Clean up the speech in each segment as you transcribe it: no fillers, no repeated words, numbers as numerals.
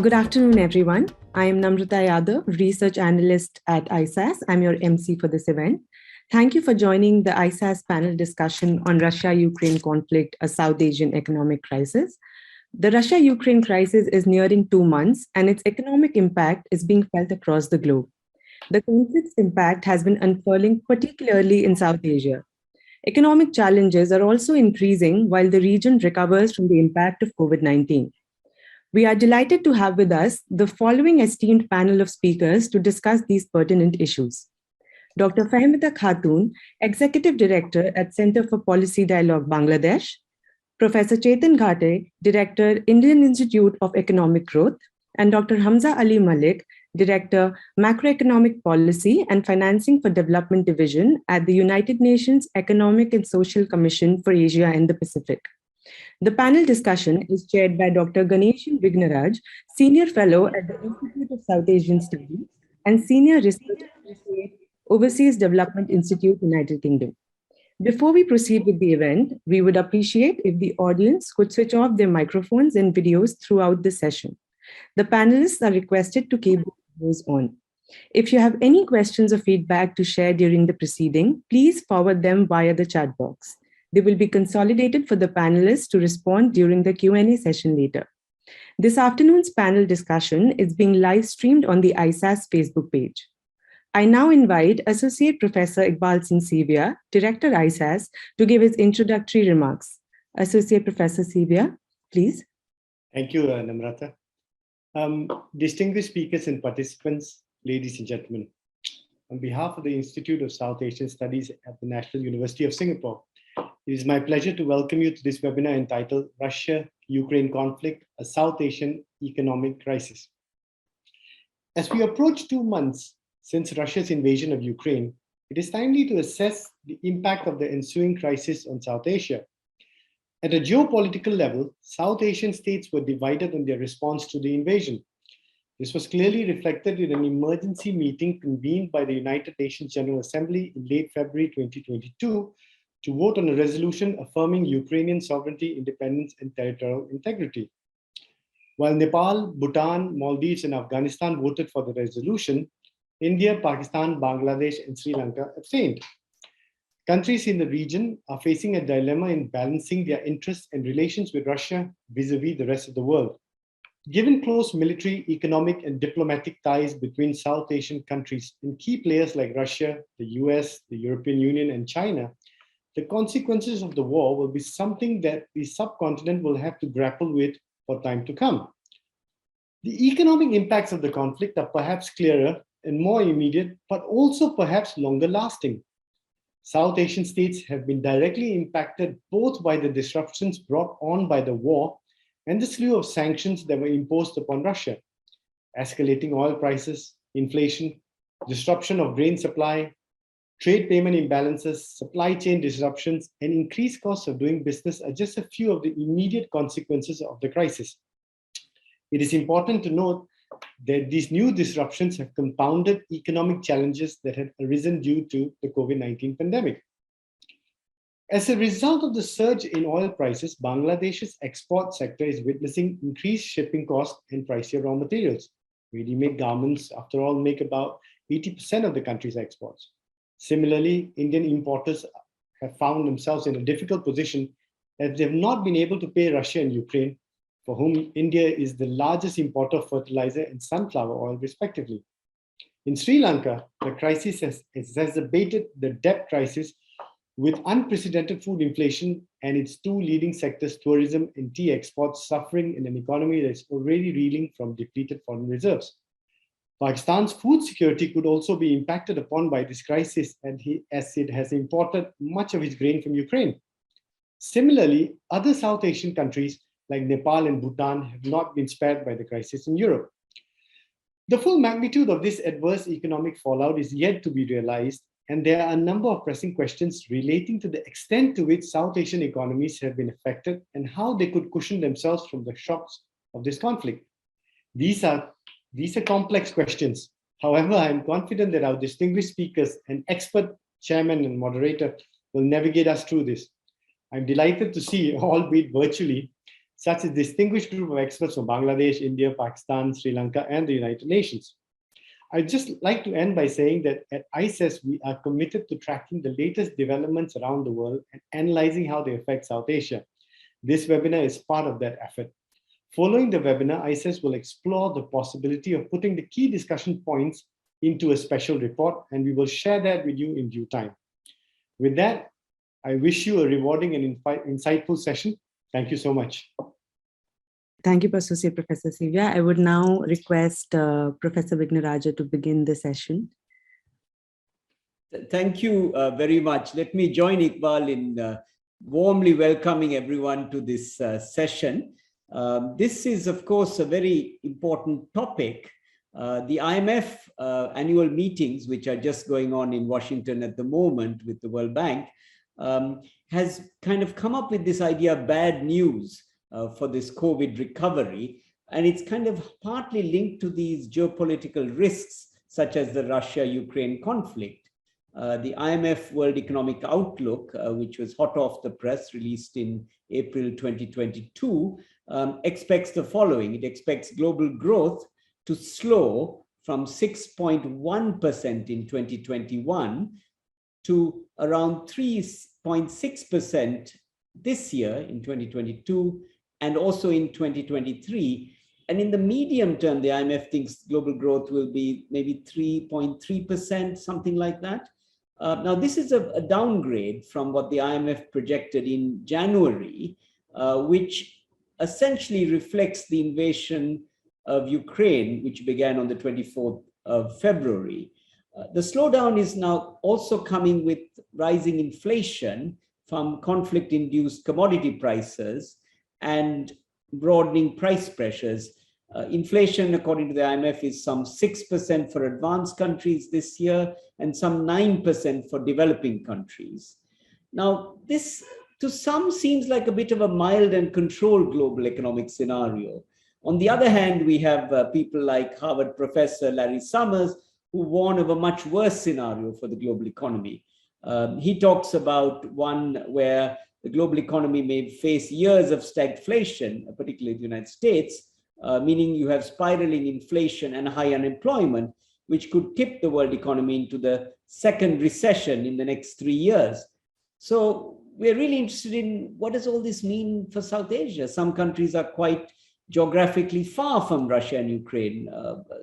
Good afternoon, everyone. I am Namrata Yadav, Research Analyst at ISAS. I'm your MC for this event. Thank you for joining the ISAS panel discussion on Russia-Ukraine conflict, a South Asian economic crisis. The Russia-Ukraine crisis is nearing 2 months, and its economic impact is being felt across the globe. The conflict's impact has been unfurling, particularly in South Asia. Economic challenges are also increasing while the region recovers from the impact of COVID-19. We are delighted to have with us the following esteemed panel of speakers to discuss these pertinent issues. Dr. Fahmita Khatoon, Executive Director at Center for Policy Dialogue, Bangladesh. Professor Chetan Ghate, Director, Indian Institute of Economic Growth, and Dr. Hamza Ali Malik, Director, Macroeconomic Policy and Financing for Development Division at the United Nations Economic and Social Commission for Asia and the Pacific. The panel discussion is chaired by Dr. Ganeshan Vignaraj, Senior Fellow at the Institute of South Asian Studies and Senior Research Associate, Overseas Development Institute, United Kingdom. Before we proceed with the event, we would appreciate if the audience could switch off their microphones and videos throughout the session. The panelists are requested to keep those on. If you have any questions or feedback to share during the proceeding, please forward them via the chat box. They will be consolidated for the panelists to respond during the Q&A session later. This afternoon's panel discussion is being live streamed on the ISAS Facebook page. I now invite Associate Professor Iqbal Singh Sivia, Director ISAS, to give his introductory remarks. Associate Professor Sivia, please. Thank you, Namrata. Distinguished speakers and participants, ladies and gentlemen, on behalf of the Institute of South Asian Studies at the National University of Singapore, it is my pleasure to welcome you to this webinar entitled Russia-Ukraine Conflict, a South Asian Economic Crisis. As we approach 2 months since Russia's invasion of Ukraine, it is timely to assess the impact of the ensuing crisis on South Asia. At a geopolitical level, South Asian states were divided on their response to the invasion. This was clearly reflected in an emergency meeting convened by the United Nations General Assembly in late February 2022 to vote on a resolution affirming Ukrainian sovereignty, independence, and territorial integrity. While Nepal, Bhutan, Maldives, and Afghanistan voted for the resolution, India, Pakistan, Bangladesh, and Sri Lanka abstained. Countries in the region are facing a dilemma in balancing their interests and relations with Russia vis-a-vis the rest of the world. Given close military, economic, and diplomatic ties between South Asian countries and key players like Russia, the US, the European Union, and China, the consequences of the war will be something that the subcontinent will have to grapple with for time to come. The economic impacts of the conflict are perhaps clearer and more immediate, but also perhaps longer lasting. South Asian states have been directly impacted both by the disruptions brought on by the war and the slew of sanctions that were imposed upon Russia. Escalating oil prices, inflation, disruption of grain supply, trade payment imbalances, supply chain disruptions, and increased costs of doing business are just a few of the immediate consequences of the crisis. It is important to note that these new disruptions have compounded economic challenges that had arisen due to the COVID-19 pandemic. As a result of the surge in oil prices, Bangladesh's export sector is witnessing increased shipping costs and pricier raw materials. Ready-made garments, after all, make about 80% of the country's exports. Similarly, Indian importers have found themselves in a difficult position as they have not been able to pay Russia and Ukraine, for whom India is the largest importer of fertilizer and sunflower oil, respectively. In Sri Lanka, the crisis has exacerbated the debt crisis with unprecedented food inflation and its two leading sectors, tourism and tea exports, suffering in an economy that is already reeling from depleted foreign reserves. Pakistan's food security could also be impacted upon by this crisis as it has imported much of its grain from Ukraine. Similarly, other South Asian countries like Nepal and Bhutan have not been spared by the crisis in Europe. The full magnitude of this adverse economic fallout is yet to be realized, and there are a number of pressing questions relating to the extent to which South Asian economies have been affected and how they could cushion themselves from the shocks of this conflict. These are complex questions. However, I am confident that our distinguished speakers and expert chairman and moderator will navigate us through this. I'm delighted to see, albeit virtually, such a distinguished group of experts from Bangladesh, India, Pakistan, Sri Lanka, and the United Nations. I'd just like to end by saying that at ISAS, we are committed to tracking the latest developments around the world and analyzing how they affect South Asia. This webinar is part of that effort. Following the webinar, ISAS will explore the possibility of putting the key discussion points into a special report, and we will share that with you in due time. With that, I wish you a rewarding and insightful session. Thank you so much. Thank you, Associate Professor Sylvia. I would now request Professor Vignaraja to begin the session. Thank you very much. Let me join Iqbal in warmly welcoming everyone to this session. This is, of course, a very important topic. The IMF annual meetings, which are just going on in Washington at the moment with the World Bank, has kind of come up with this idea of bad news for this COVID recovery. And it's kind of partly linked to these geopolitical risks, such as the Russia-Ukraine conflict. The IMF World Economic Outlook, which was hot off the press, released in April 2022, expects the following. It expects global growth to slow from 6.1% in 2021 to around 3.6% this year in 2022 and also in 2023. And in the medium term, the IMF thinks global growth will be maybe 3.3%, something like that. Now, this is a downgrade from what the IMF projected in January, which essentially reflects the invasion of Ukraine, which began on the 24th of February. The slowdown is now also coming with rising inflation from conflict-induced commodity prices and broadening price pressures. Inflation, according to the IMF, is some 6% for advanced countries this year and some 9% for developing countries. Now, this to some seems like a bit of a mild and controlled global economic scenario. On the other hand, we have people like Harvard professor Larry Summers, who warn of a much worse scenario for the global economy. He talks about one where the global economy may face years of stagflation, particularly in the United States, meaning you have spiraling inflation and high unemployment, which could tip the world economy into the second recession in the next 3 years. So we're really interested in what does all this mean for South Asia? Some countries are quite geographically far from Russia and Ukraine.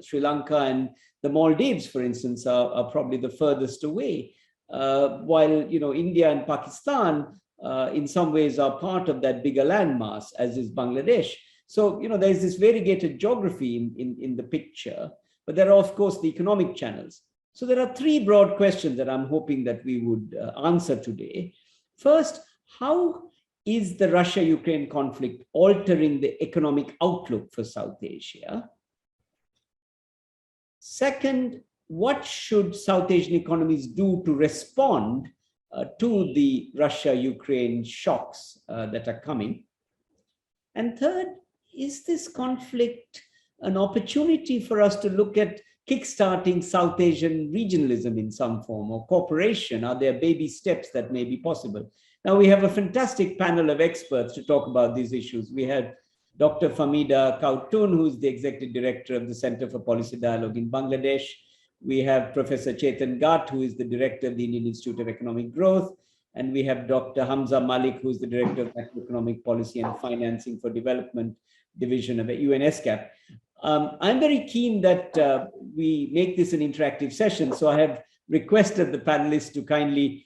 Sri Lanka and the Maldives, for instance, are probably the furthest away, while India and Pakistan in some ways are part of that bigger landmass, as is Bangladesh. So there's this variegated geography in the picture, but there are, of course, the economic channels. So there are three broad questions that I'm hoping that we would answer today. First, how is the Russia-Ukraine conflict altering the economic outlook for South Asia? Second, what should South Asian economies do to respond to the Russia-Ukraine shocks that are coming? And third, is this conflict an opportunity for us to look at kickstarting South Asian regionalism in some form or cooperation? Are there baby steps that may be possible? Now, we have a fantastic panel of experts to talk about these issues. We had Dr. Famida Kautun, who's the Executive Director of the Center for Policy Dialogue in Bangladesh. We have Professor Chetan Ghat, who is the Director of the Indian Institute of Economic Growth. And we have Dr. Hamza Malik, who's the Director of Macroeconomic Policy and Financing for Development Division of UNESCAP. I'm very keen that we make this an interactive session. So I have requested the panelists to kindly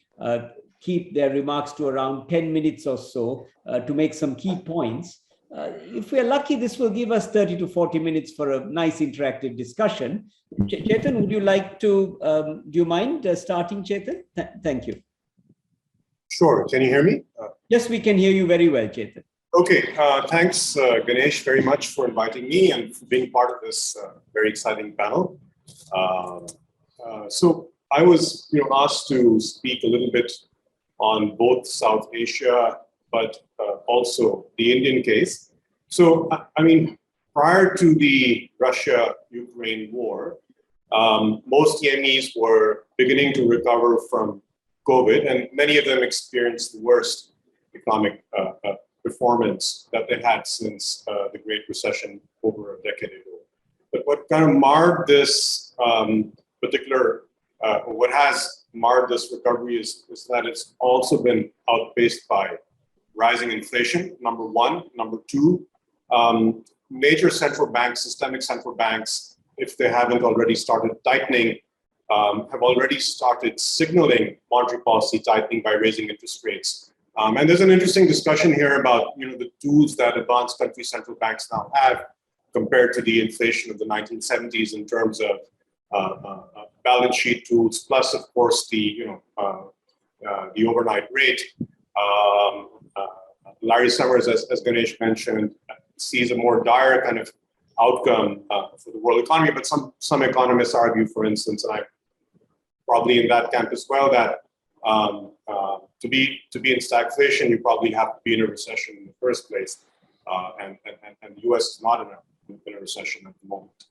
keep their remarks to around 10 minutes or so to make some key points. If we're lucky, this will give us 30 to 40 minutes for a nice interactive discussion. Chetan, would you like to, do you mind starting, Chetan? Thank you. Sure. Can you hear me? Yes, we can hear you very well, Chetan. Okay. Thanks, Ganesh, very much for inviting me and for being part of this very exciting panel. So I was asked to speak a little bit on both South Asia, but also the Indian case. So, I mean, prior to the Russia-Ukraine war, most economies were beginning to recover from COVID, and many of them experienced the worst economic performance that they had since the Great Recession over a decade ago. But what kind of marred this what has marred this recovery is that it's also been outpaced by rising inflation, number one. Number two, major central banks, systemic central banks, if they haven't already started tightening, have already started signaling monetary policy tightening by raising interest rates. And there's an interesting discussion here about the tools that advanced country central banks now have compared to the inflation of the 1970s in terms of balance sheet tools, plus of course the overnight rate. Larry Summers, as Ganesh mentioned, sees a more dire kind of outcome for the world economy. But some economists argue, for instance, and I'm probably in that camp as well, that to be in stagflation, you probably have to be in a recession in the first place, and the U.S. is not in a recession at the moment.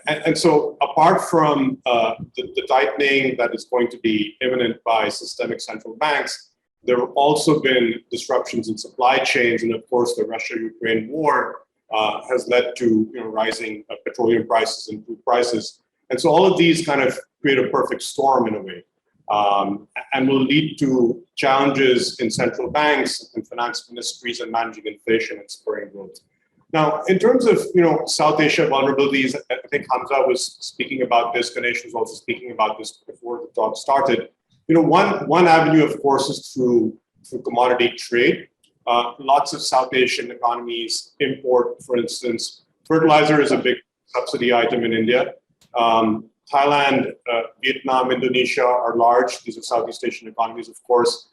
And so, apart from the tightening that is going to be imminent by systemic central banks, there have also been disruptions in supply chains, and of course, the Russia-Ukraine war has led to rising petroleum prices and food prices. And so, all of these kind of create a perfect storm in a way, and will lead to challenges in central banks and finance ministries and managing inflation and spurring growth. Now, in terms of South Asia vulnerabilities, I think Hamza was speaking about this. Ganesh was also speaking about this before the talk started. One avenue, of course, is through commodity trade. Lots of South Asian economies import, for instance, fertilizer is a big subsidy item in India. Thailand, Vietnam, Indonesia are large. These are Southeast Asian economies, of course.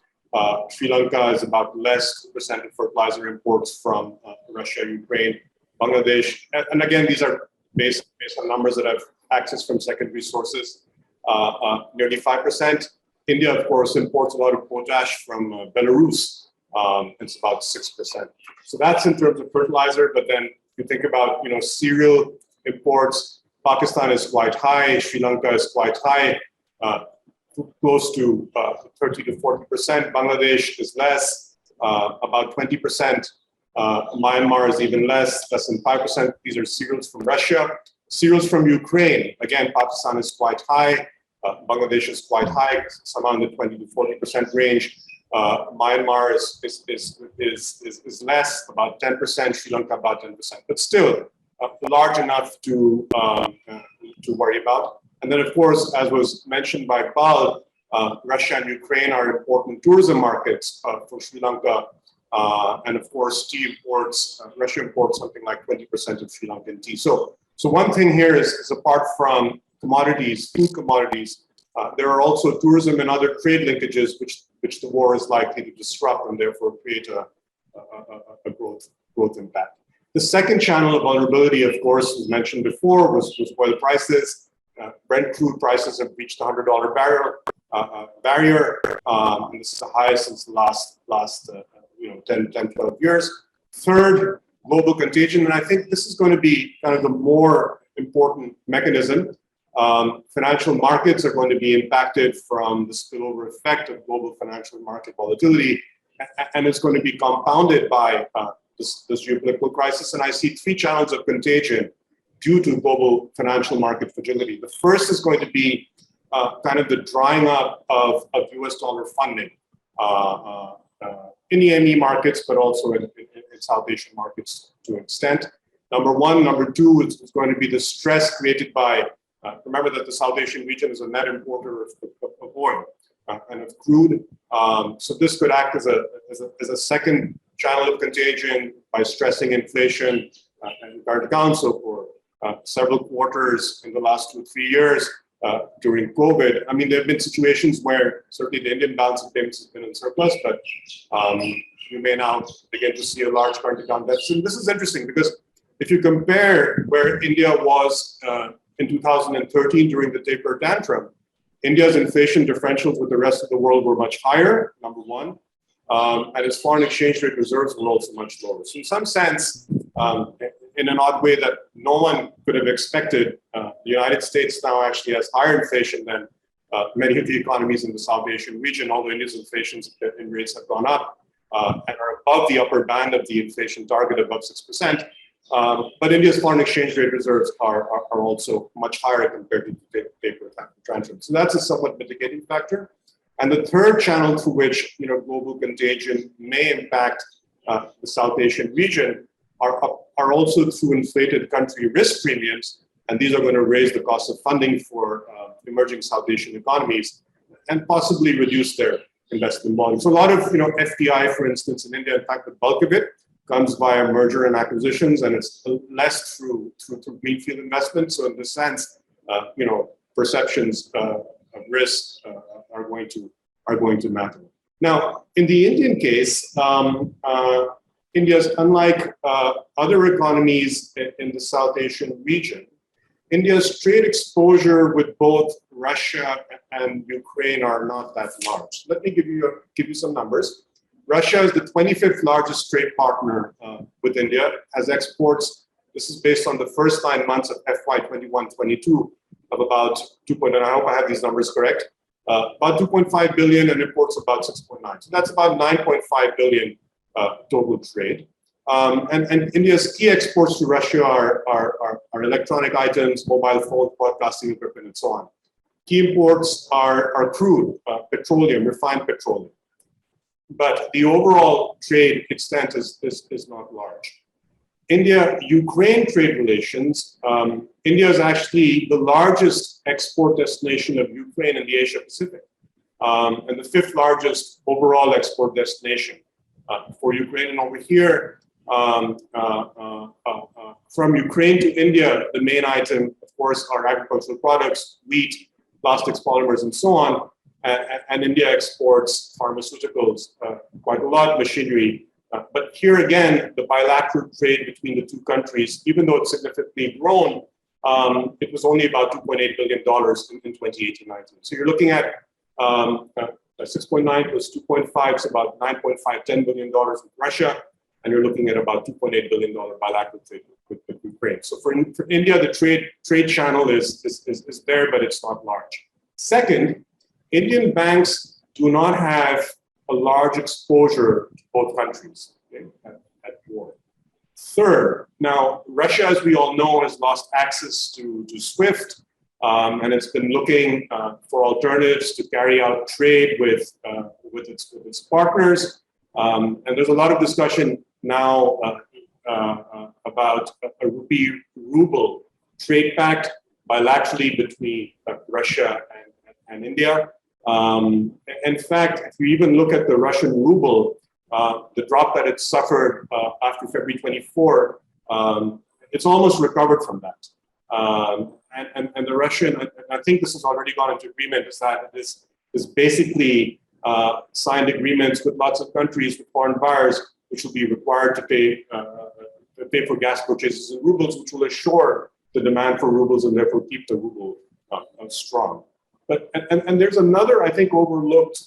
Sri Lanka is about less 2% of fertilizer imports from Russia, Ukraine, Bangladesh. And again, these are based on numbers that I've accessed from secondary sources, nearly 5%. India, of course, imports a lot of potash from Belarus. It's about 6%. So that's in terms of fertilizer. But then you think about cereal imports. Pakistan is quite high. Sri Lanka is quite high, close to 30 to 40%. Bangladesh is less, about 20%. Myanmar is even less than 5%. These are cereals from Russia. Cereals from Ukraine, again, Pakistan is quite high. Bangladesh is quite high, somewhere in the 20 to 40% range. Myanmar is less, about 10%. Sri Lanka about 10%, but still large enough to worry about. And then, of course, as was mentioned by Paul, Russia and Ukraine are important tourism markets for Sri Lanka. And of course, tea imports, Russia imports something like 20% of Sri Lankan tea. So one thing here is apart from commodities, food commodities, there are also tourism and other trade linkages which the war is likely to disrupt and therefore create a growth impact. The second channel of vulnerability, of course, as mentioned before, was oil prices. Brent crude prices have reached the $100 barrier, and this is the highest since the last 10, 12 years. Third, global contagion, and I think this is going to be kind of the more important mechanism. Financial markets are going to be impacted from the spillover effect of global financial market volatility, and it's going to be compounded by this geopolitical crisis. And I see three channels of contagion due to global financial market fragility. The first is going to be kind of the drying up of US dollar funding in EME markets, but also in South Asian markets to an extent. Number one. Number two is going to be the stress created by, remember that the South Asian region is a net importer of oil and of crude. So this could act as a second channel of contagion by stressing inflation and current accounts. So for several quarters in the last 2 or 3 years during COVID, I mean, there have been situations where certainly the Indian balance of payments has been in surplus, but you may now begin to see a large current account deficit. And this is interesting because if you compare where India was in 2013 during the taper tantrum, India's inflation differentials with the rest of the world were much higher, number one, and its foreign exchange rate reserves were also much lower. So in some sense, in an odd way that no one could have expected, the United States now actually has higher inflation than many of the economies in the South Asian region, although India's inflation rates have gone up. and are above the upper band of the inflation target above 6%. But India's foreign exchange rate reserves are also much higher compared to the paper transfer. So that's a somewhat mitigating factor. And the third channel through which global contagion may impact the South Asian region are also through inflated country risk premiums, and these are going to raise the cost of funding for emerging South Asian economies and possibly reduce their investment volume. So a lot of FDI, for instance, in India, in fact, the bulk of it comes via merger and acquisitions, and it's less through greenfield investment. So in this sense, perceptions of risk are going to matter. Now, in the Indian case, India's unlike other economies in the South Asian region. India's trade exposure with both Russia and Ukraine are not that large. Let me give you some numbers. Russia is the 25th largest trade partner with India, has exports. This is based on the first 9 months of FY 21-22 of about 2.9. I hope I have these numbers correct. About 2.5 billion and imports about 6.9. So that's about 9.5 billion total trade. And India's key exports to Russia are electronic items, mobile phones, broadcasting equipment, and so on. Key imports are crude, petroleum, refined petroleum. But the overall trade extent is not large. India-Ukraine trade relations, India is actually the largest export destination of Ukraine in the Asia Pacific, and the 5th largest overall export destination for Ukraine. And over here, from Ukraine to India, the main item, of course, are agricultural products, wheat, plastics, polymers, and so on. And India exports pharmaceuticals quite a lot, machinery. But here again, the bilateral trade between the two countries, even though it's significantly grown, it was only about $2.8 billion in 2018-19. So you're looking at 6.9 plus 2.5 is about 9.5, $10 billion with Russia, and you're looking at about $2.8 billion bilateral trade with Ukraine. So for India, the trade channel is there, but it's not large. Second, Indian banks do not have a large exposure to both countries at war. Third, now Russia, as we all know, has lost access to SWIFT, and it's been looking for alternatives to carry out trade with its partners. And there's a lot of discussion now about a rupee-ruble trade pact bilaterally between Russia and India. In fact, if you even look at the Russian ruble, the drop that it suffered after February 24, it's almost recovered from that. And the Russian, I think this has already gone into agreement, is that this is basically signed agreements with lots of countries, with foreign buyers, which will be required to pay for gas purchases in rubles, which will assure the demand for rubles and therefore keep the ruble strong. But and there's another, I think, overlooked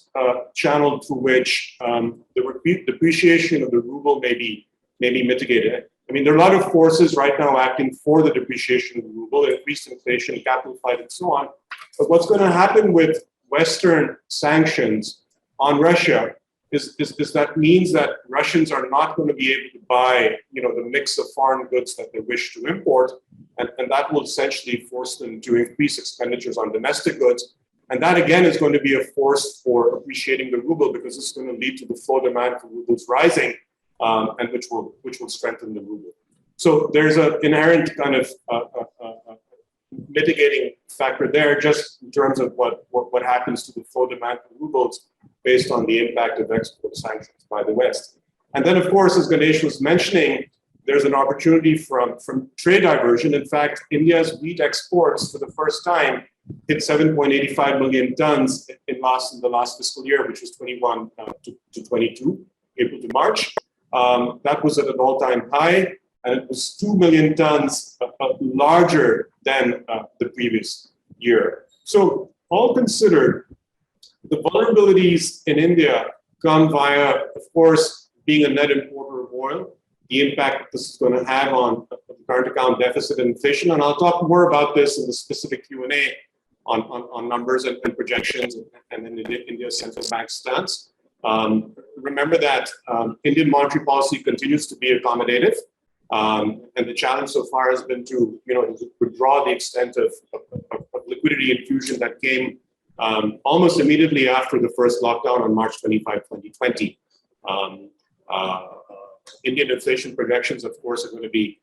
channel through which the depreciation of the ruble may be mitigated. I mean, there are a lot of forces right now acting for the depreciation of the ruble, increased inflation, capital flight, and so on. But what's going to happen with Western sanctions on Russia is that means that Russians are not going to be able to buy, the mix of foreign goods that they wish to import, and that will essentially force them to increase expenditures on domestic goods. And that again is going to be a force for appreciating the ruble, because it's going to lead to the flow demand for rubles rising, and which will strengthen the ruble. So there's an inherent kind of mitigating factor there, just in terms of what happens to the flow demand for rubles based on the impact of export sanctions by the West. And then, of course, as Ganesh was mentioning, there's an opportunity from trade diversion. In fact, India's wheat exports for the first time hit 7.85 million tons in the last fiscal year, which was 21 to 22, April to March. That was at an all-time high, and it was 2 million tons larger than the previous year. So all considered, the vulnerabilities in India come via, of course, being a net importer of oil, the impact this is going to have on the current account deficit and inflation. And I'll talk more about this in the specific Q&A on numbers and projections and in India's central bank stance. remember that Indian monetary policy continues to be accommodative. And the challenge so far has been to, withdraw the extent of liquidity infusion that came almost immediately after the first lockdown on March 25, 2020. Indian inflation projections, of course, are going to be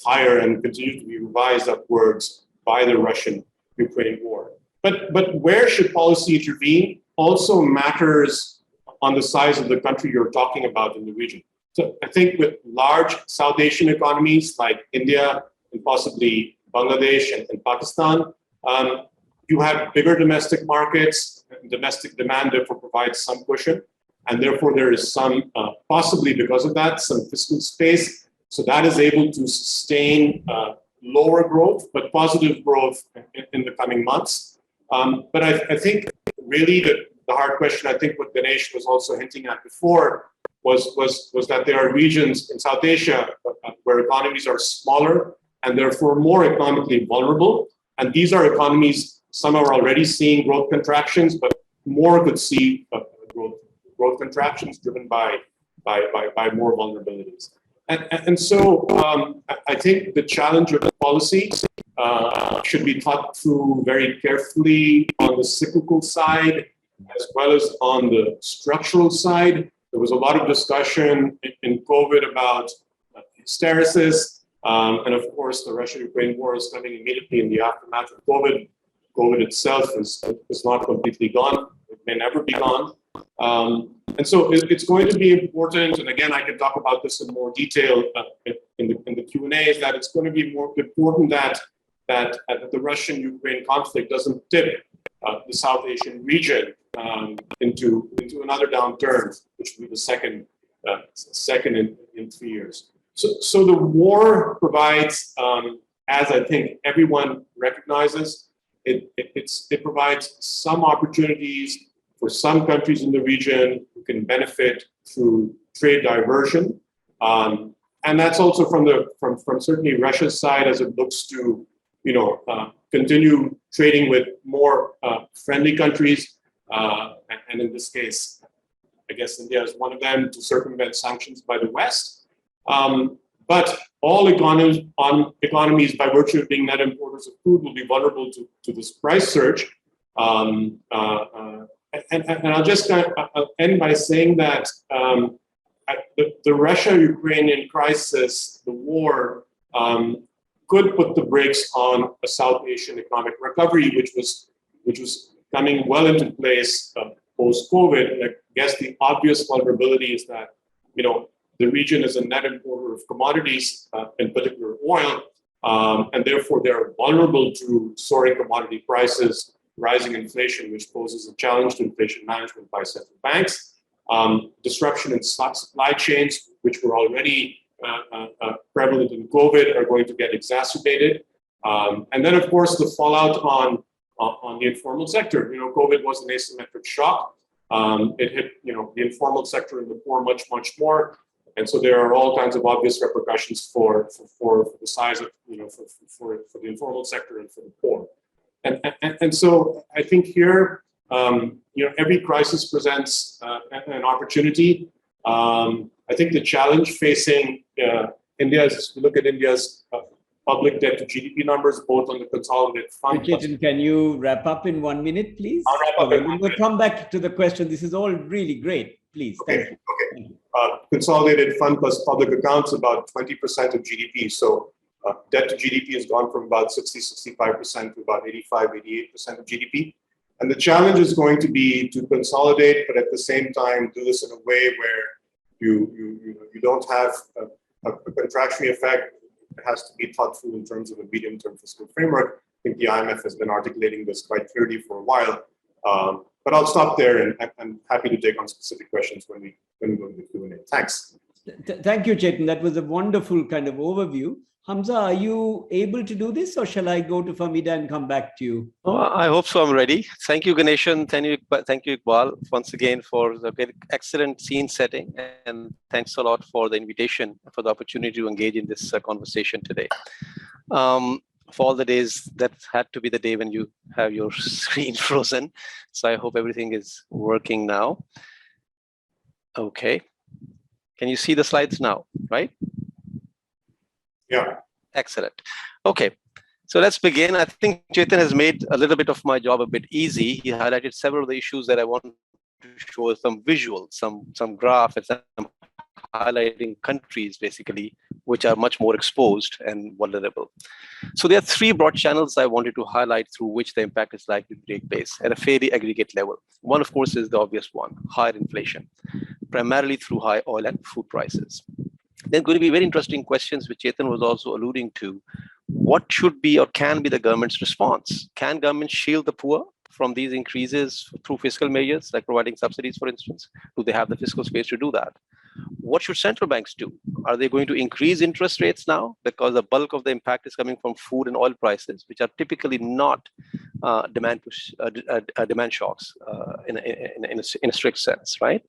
higher and continue to be revised upwards by the Russian-Ukraine war. But where should policy intervene also matters on the size of the country you're talking about in the region. So I think with large South Asian economies like India and possibly Bangladesh and Pakistan, you have bigger domestic markets, domestic demand therefore provides some cushion. And therefore there is some, possibly because of that, some fiscal space. So that is able to sustain lower growth, but positive growth in the coming months. But I think really the hard question, I think what Ganesh was also hinting at before, was that there are regions in South Asia where economies are smaller and therefore more economically vulnerable. And these are economies, some are already seeing growth contractions, but more could see growth contractions driven by more vulnerabilities. And so I think the challenge of the policy should be thought through very carefully on the cyclical side, as well as on the structural side. There was a lot of discussion in COVID about hysteresis, and of course the Russia-Ukraine war is coming immediately in the aftermath of COVID. COVID itself is not completely gone. It may never be gone. And so it's going to be important, and again, I can talk about this in more detail in the Q&A, is that it's going to be more important that the Russian-Ukraine conflict doesn't tip the South Asian region into another downturn, which will be the second in 3 years. So the war provides, as I think everyone recognizes, it provides some opportunities for some countries in the region who can benefit through trade diversion, and that's also from certainly Russia's side as it looks to continue trading with more friendly countries, and in this case, I guess India is one of them, to circumvent sanctions by the West. But all economies, by virtue of being net importers of food, will be vulnerable to this price surge. And I'll just I'll end by saying that the Russia-Ukrainian crisis, the war, could put the brakes on a South Asian economic recovery, which was coming well into place post-COVID. I guess the obvious vulnerability is that the region is a net importer of commodities, in particular oil, and therefore they're vulnerable to soaring commodity prices, rising inflation, which poses a challenge to inflation management by central banks, disruption in supply chains, which were already prevalent in COVID, are going to get exacerbated. And then, of course, the fallout on the informal sector. COVID was an asymmetric shock. It hit, the informal sector and the poor much, much more. And so there are all kinds of obvious repercussions for the size of, for the informal sector and for the poor. And so I think here, every crisis presents an opportunity. I think the challenge facing India is, look at India's public debt to GDP numbers, both on the consolidated fund. Chetan, can you wrap up in 1 minute, please? I'll wrap up in 1 minute. We'll come back to the question. This is all really great. Please. Okay. Thank you. Okay. Consolidated fund plus public accounts, about 20% of GDP. So debt to GDP has gone from about 60-65% to about 85-88% of GDP. And the challenge is going to be to consolidate, but at the same time do this in a way where you don't have a contractionary effect. It has to be thought through in terms of a medium-term fiscal framework. I think the IMF has been articulating this quite clearly for a while. But I'll stop there, and I'm happy to take on specific questions when we go into Q&A. Thanks. Thank you, Chetan. That was a wonderful kind of overview. Hamza, are you able to do this, or shall I go to Famida and come back to you? Oh, I hope so. I'm ready. Thank you, Ganesh, and thank you, Iqbal, once again for the very excellent scene setting, and thanks a lot for the invitation, for the opportunity to engage in this conversation today. For all the days, that had to be the day when you have your screen frozen. So I hope everything is working now. Okay. Can you see the slides now, right? Yeah. Excellent. Okay. So let's begin. I think Chetan has made a little bit of my job a bit easy. He highlighted several of the issues that I want to show, some visuals, some graph, and some highlighting countries basically, which are much more exposed and vulnerable. So there are three broad channels I wanted to highlight through which the impact is likely to take place at a fairly aggregate level. One, of course, is the obvious one, higher inflation, primarily through high oil and food prices. There's going to be very interesting questions, which Chetan was also alluding to. What should be or can be the government's response? Can government shield the poor from these increases through fiscal measures, like providing subsidies, for instance? Do they have the fiscal space to do that? What should central banks do? Are they going to increase interest rates now? Because the bulk of the impact is coming from food and oil prices, which are typically not demand shocks in a strict sense, right?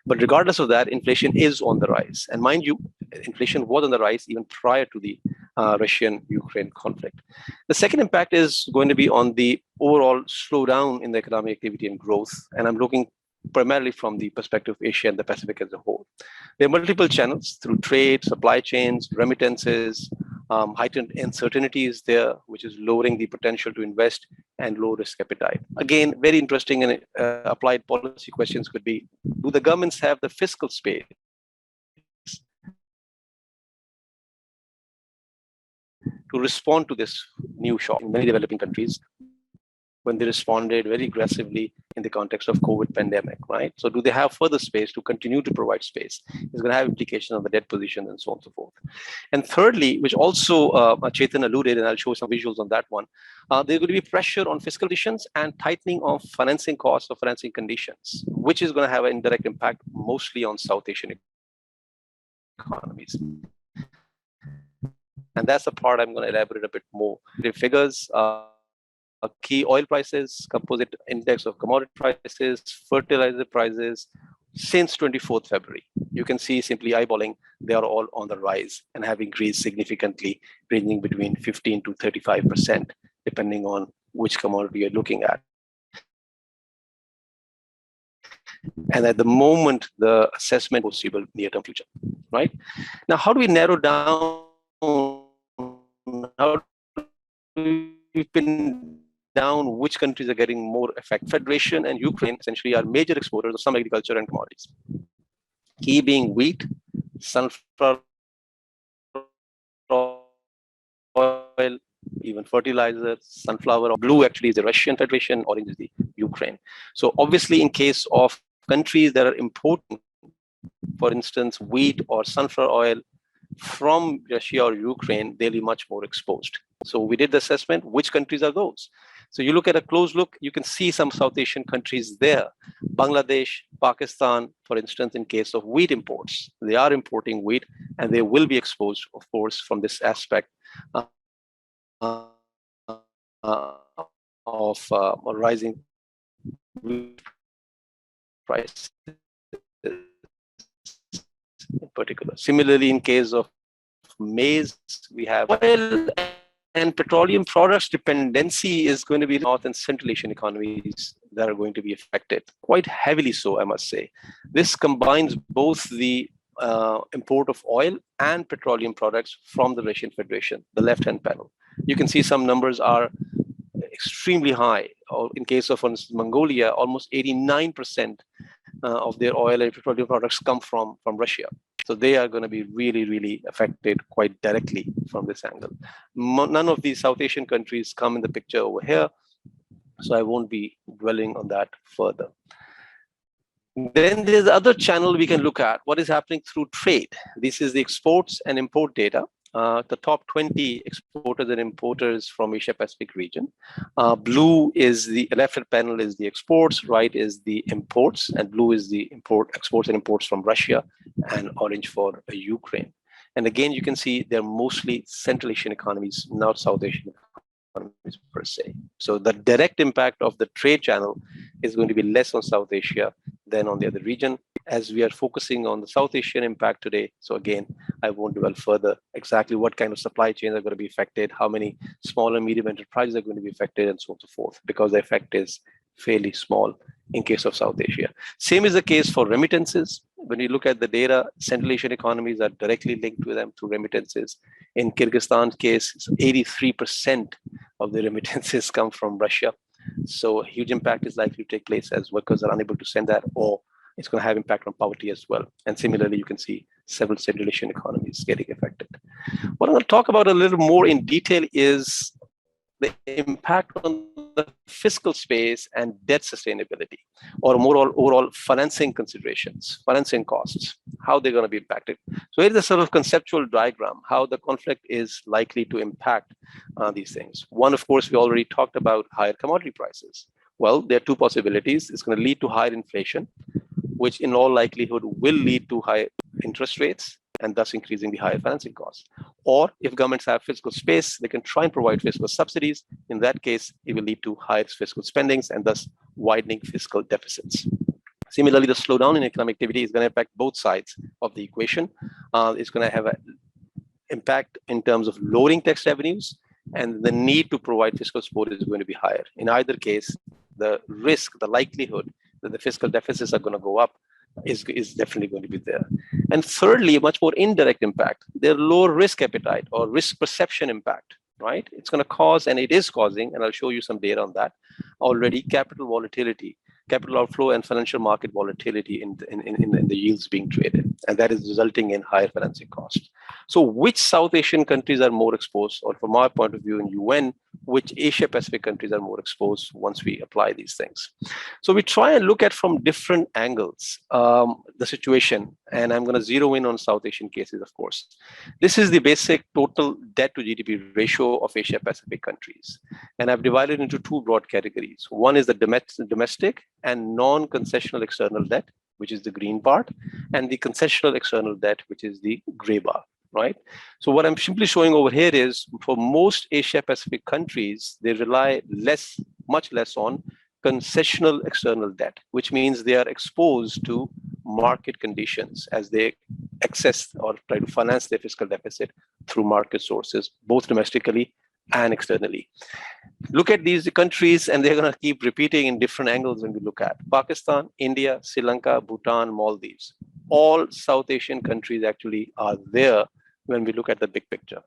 But regardless of that, inflation is on the rise. And mind you, inflation was on the rise even prior to the Russian-Ukraine conflict. The second impact is going to be on the overall slowdown in the economic activity and growth. And I'm looking primarily from the perspective of Asia and the Pacific as a whole. There are multiple channels through trade, supply chains, remittances, heightened uncertainties there, which is lowering the potential to invest and low risk appetite. Again, very interesting and applied policy questions could be, do the governments have the fiscal space to respond to this new shock? In many developing countries, when they responded very aggressively in the context of COVID pandemic, right? So do they have further space to continue to provide space? It's going to have implications on the debt position and so on and so forth. And thirdly, which also Chetan alluded, and I'll show some visuals on that one, there's going to be pressure on fiscal conditions and tightening of financing costs or financing conditions, which is going to have an indirect impact mostly on South Asian economies. And that's the part I'm going to elaborate a bit more. The figures, key oil prices, composite index of commodity prices, fertilizer prices since 24th February. You can see simply eyeballing, they are all on the rise and have increased significantly, ranging between 15 to 35%, depending on which commodity you're looking at. And at the moment, the assessment foreseeable near-term future, right? Now, how do we narrow down? How do we pin down which countries are getting more effect? Federation and Ukraine essentially are major exporters of some agriculture and commodities. Key being wheat, sunflower oil, even fertilizer, sunflower. Blue actually is the Russian Federation, orange is the Ukraine. So obviously in case of countries that are importing, for instance, wheat or sunflower oil from Russia or Ukraine, they'll be much more exposed. So we did the assessment, which countries are those? So you look at a close look, you can see some South Asian countries there. Bangladesh, Pakistan, for instance, in case of wheat imports, they are importing wheat and they will be exposed, of course, from this aspect of rising wheat prices in particular. Similarly, in case of maize, we have oil and petroleum products dependency is going to be North and Central Asian economies that are going to be affected, quite heavily so, I must say. This combines both the import of oil and petroleum products from the Russian Federation, the left-hand panel. You can see some numbers are extremely high. In case of, for instance, Mongolia, almost 89% of their oil and petroleum products come from Russia. So they are going to be really, really affected quite directly from this angle. None of these South Asian countries come in the picture over here, so I won't be dwelling on that further. Then there's the other channel we can look at, what is happening through trade. This is the exports and import data. The top 20 exporters and importers from Asia Pacific region. Blue is the left-hand panel is the exports, right is the imports, and blue is the exports and imports from Russia, and orange for Ukraine. And again, you can see they're mostly Central Asian economies, not South Asian economies per se. So the direct impact of the trade channel is going to be less on South Asia than on the other region, as we are focusing on the South Asian impact today. So again, I won't dwell further exactly what kind of supply chains are going to be affected, how many small and medium enterprises are going to be affected, and so on and so forth, because the effect is fairly small in case of South Asia. Same is the case for remittances. when you look at the data, Central Asian economies are directly linked to them through remittances. In Kyrgyzstan's case, 83% of the remittances come from Russia. So a huge impact is likely to take place as workers are unable to send that, or it's going to have impact on poverty as well. And similarly, you can see several Central Asian economies getting affected. What I'm going to talk about a little more in detail is the impact on the fiscal space and debt sustainability, or more overall financing considerations, financing costs, how they're going to be impacted. So here's a sort of conceptual diagram, how the conflict is likely to impact these things. One, of course, we already talked about higher commodity prices. Well, there are two possibilities. It's going to lead to higher inflation, which in all likelihood will lead to high interest rates, and thus increasing the higher financing costs. Or if governments have fiscal space, they can try and provide fiscal subsidies. In that case, it will lead to higher fiscal spendings and thus widening fiscal deficits. Similarly, the slowdown in economic activity is going to impact both sides of the equation. It's going to have an impact in terms of lowering tax revenues, and the need to provide fiscal support is going to be higher. In either case, the risk, the likelihood that the fiscal deficits are going to go up is definitely going to be there. And thirdly, a much more indirect impact, their lower risk appetite or risk perception impact, right? It's going to cause, and it is causing, and I'll show you some data on that already, capital volatility, capital outflow and financial market volatility in the yields being traded. And that is resulting in higher financing costs. So which South Asian countries are more exposed, or from our point of view in UN, which Asia Pacific countries are more exposed once we apply these things? So we try and look at from different angles the situation, and I'm going to zero in on South Asian cases, of course. This is the basic total debt to GDP ratio of Asia Pacific countries. And I've divided into two broad categories. One is the domestic and non-concessional external debt, which is the green part, and the concessional external debt, which is the gray bar, right? So what I'm simply showing over here is for most Asia Pacific countries, they rely much less on concessional external debt, which means they are exposed to market conditions as they access or try to finance their fiscal deficit through market sources, both domestically and externally. Look at these countries, and they're going to keep repeating in different angles when we look at Pakistan, India, Sri Lanka, Bhutan, Maldives. All South Asian countries actually are there when we look at the big picture.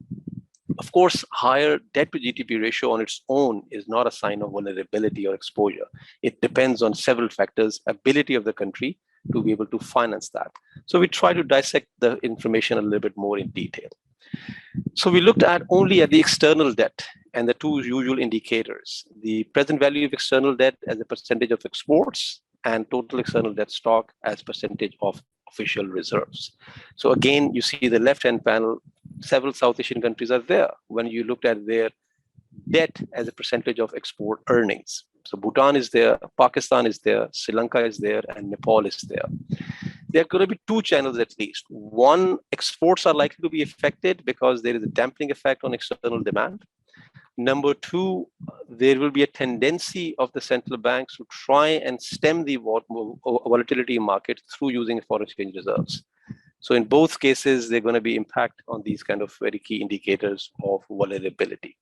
Of course, higher debt to GDP ratio on its own is not a sign of vulnerability or exposure. It depends on several factors, ability of the country to be able to finance that. So we try to dissect the information a little bit more in detail. So we looked at only at the external debt and the two usual indicators, the present value of external debt as a percentage of exports and total external debt stock as percentage of official reserves. So again, you see the left-hand panel, several South Asian countries are there when you looked at their debt as a percentage of export earnings. So Bhutan is there, Pakistan is there, Sri Lanka is there, and Nepal is there. There are going to be two channels at least. One, exports are likely to be affected because there is a dampening effect on external demand. Number two, there will be a tendency of the central banks to try and stem the volatility market through using foreign exchange reserves. So in both cases, they're going to be impact on these kind of very key indicators of vulnerability.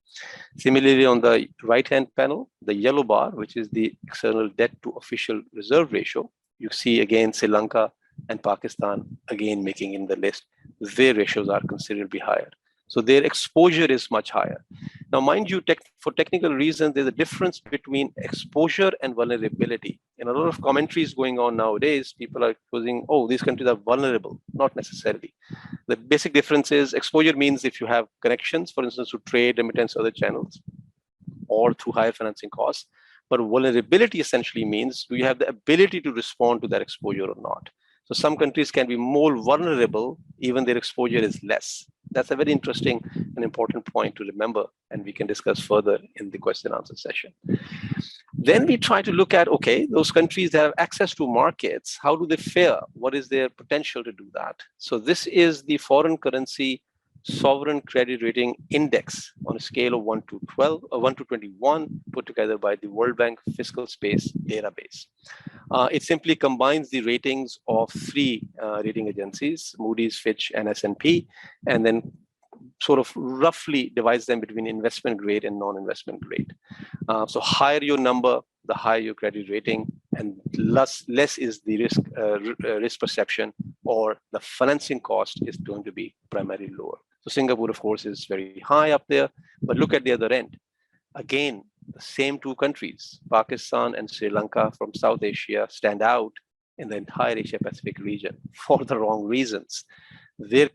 Similarly, on the right-hand panel, the yellow bar, which is the external debt to official reserve ratio, you see again Sri Lanka and Pakistan again making in the list. Their ratios are considerably higher. So their exposure is much higher. Now, mind you, for technical reasons, there's a difference between exposure and vulnerability. In a lot of commentaries going on nowadays, people are posing, oh, these countries are vulnerable. Not necessarily. The basic difference is exposure means if you have connections, for instance, to trade, remittance, other channels, or through higher financing costs. But vulnerability essentially means, do you have the ability to respond to that exposure or not? So some countries can be more vulnerable, even their exposure is less. That's a very interesting and important point to remember, and we can discuss further in the question and answer session. Then we try to look at, okay, those countries that have access to markets, how do they fare? What is their potential to do that? So this is the foreign currency sovereign credit rating index on a scale of 1 to 12 or 1 to 21 put together by the World Bank Fiscal Space database. It simply combines the ratings of three rating agencies, Moody's, Fitch, and S&P, and then sort of roughly divides them between investment grade and non-investment grade. So higher your number, the higher your credit rating, and less is the risk perception or the financing cost is going to be primarily lower. So Singapore, of course, is very high up there, but look at the other end. Again, the same two countries, Pakistan and Sri Lanka from South Asia, stand out in the entire Asia Pacific region for the wrong reasons. Their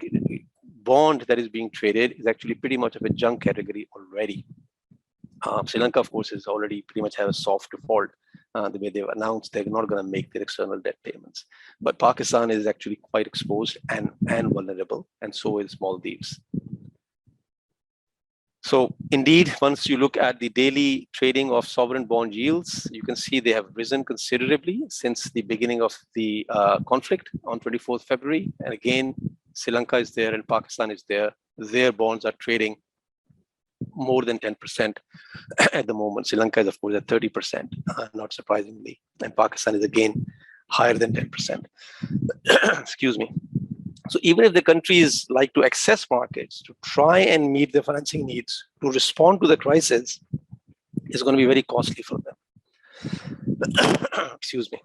bond that is being traded is actually pretty much of a junk category already. Sri Lanka, of course, is already pretty much have a soft default. The way they've announced they're not going to make their external debt payments. But Pakistan is actually quite exposed and vulnerable, and so is Maldives. So indeed, once you look at the daily trading of sovereign bond yields, you can see they have risen considerably since the beginning of the conflict on 24th February. And again, Sri Lanka is there and Pakistan is there. Their bonds are trading more than 10% at the moment. Sri Lanka is, of course, at 30%, not surprisingly. And Pakistan is again higher than 10%. Excuse me. So even if the countries like to access markets to try and meet their financing needs to respond to the crisis, it's going to be very costly for them. Excuse me.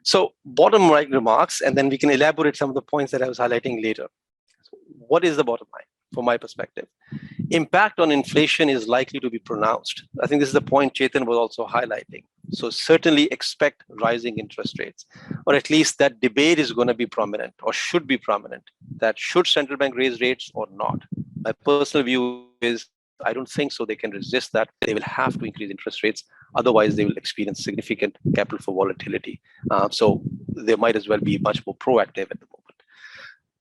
So bottom right remarks, and then we can elaborate some of the points that I was highlighting later. So what is the bottom line from my perspective? Impact on inflation is likely to be pronounced. I think this is the point Chetan was also highlighting. So certainly expect rising interest rates, or at least that debate is going to be prominent or should be prominent, that should central bank raise rates or not. My personal view is I don't think so. They can resist that. They will have to increase interest rates. Otherwise, they will experience significant capital for volatility. So they might as well be much more proactive at the moment.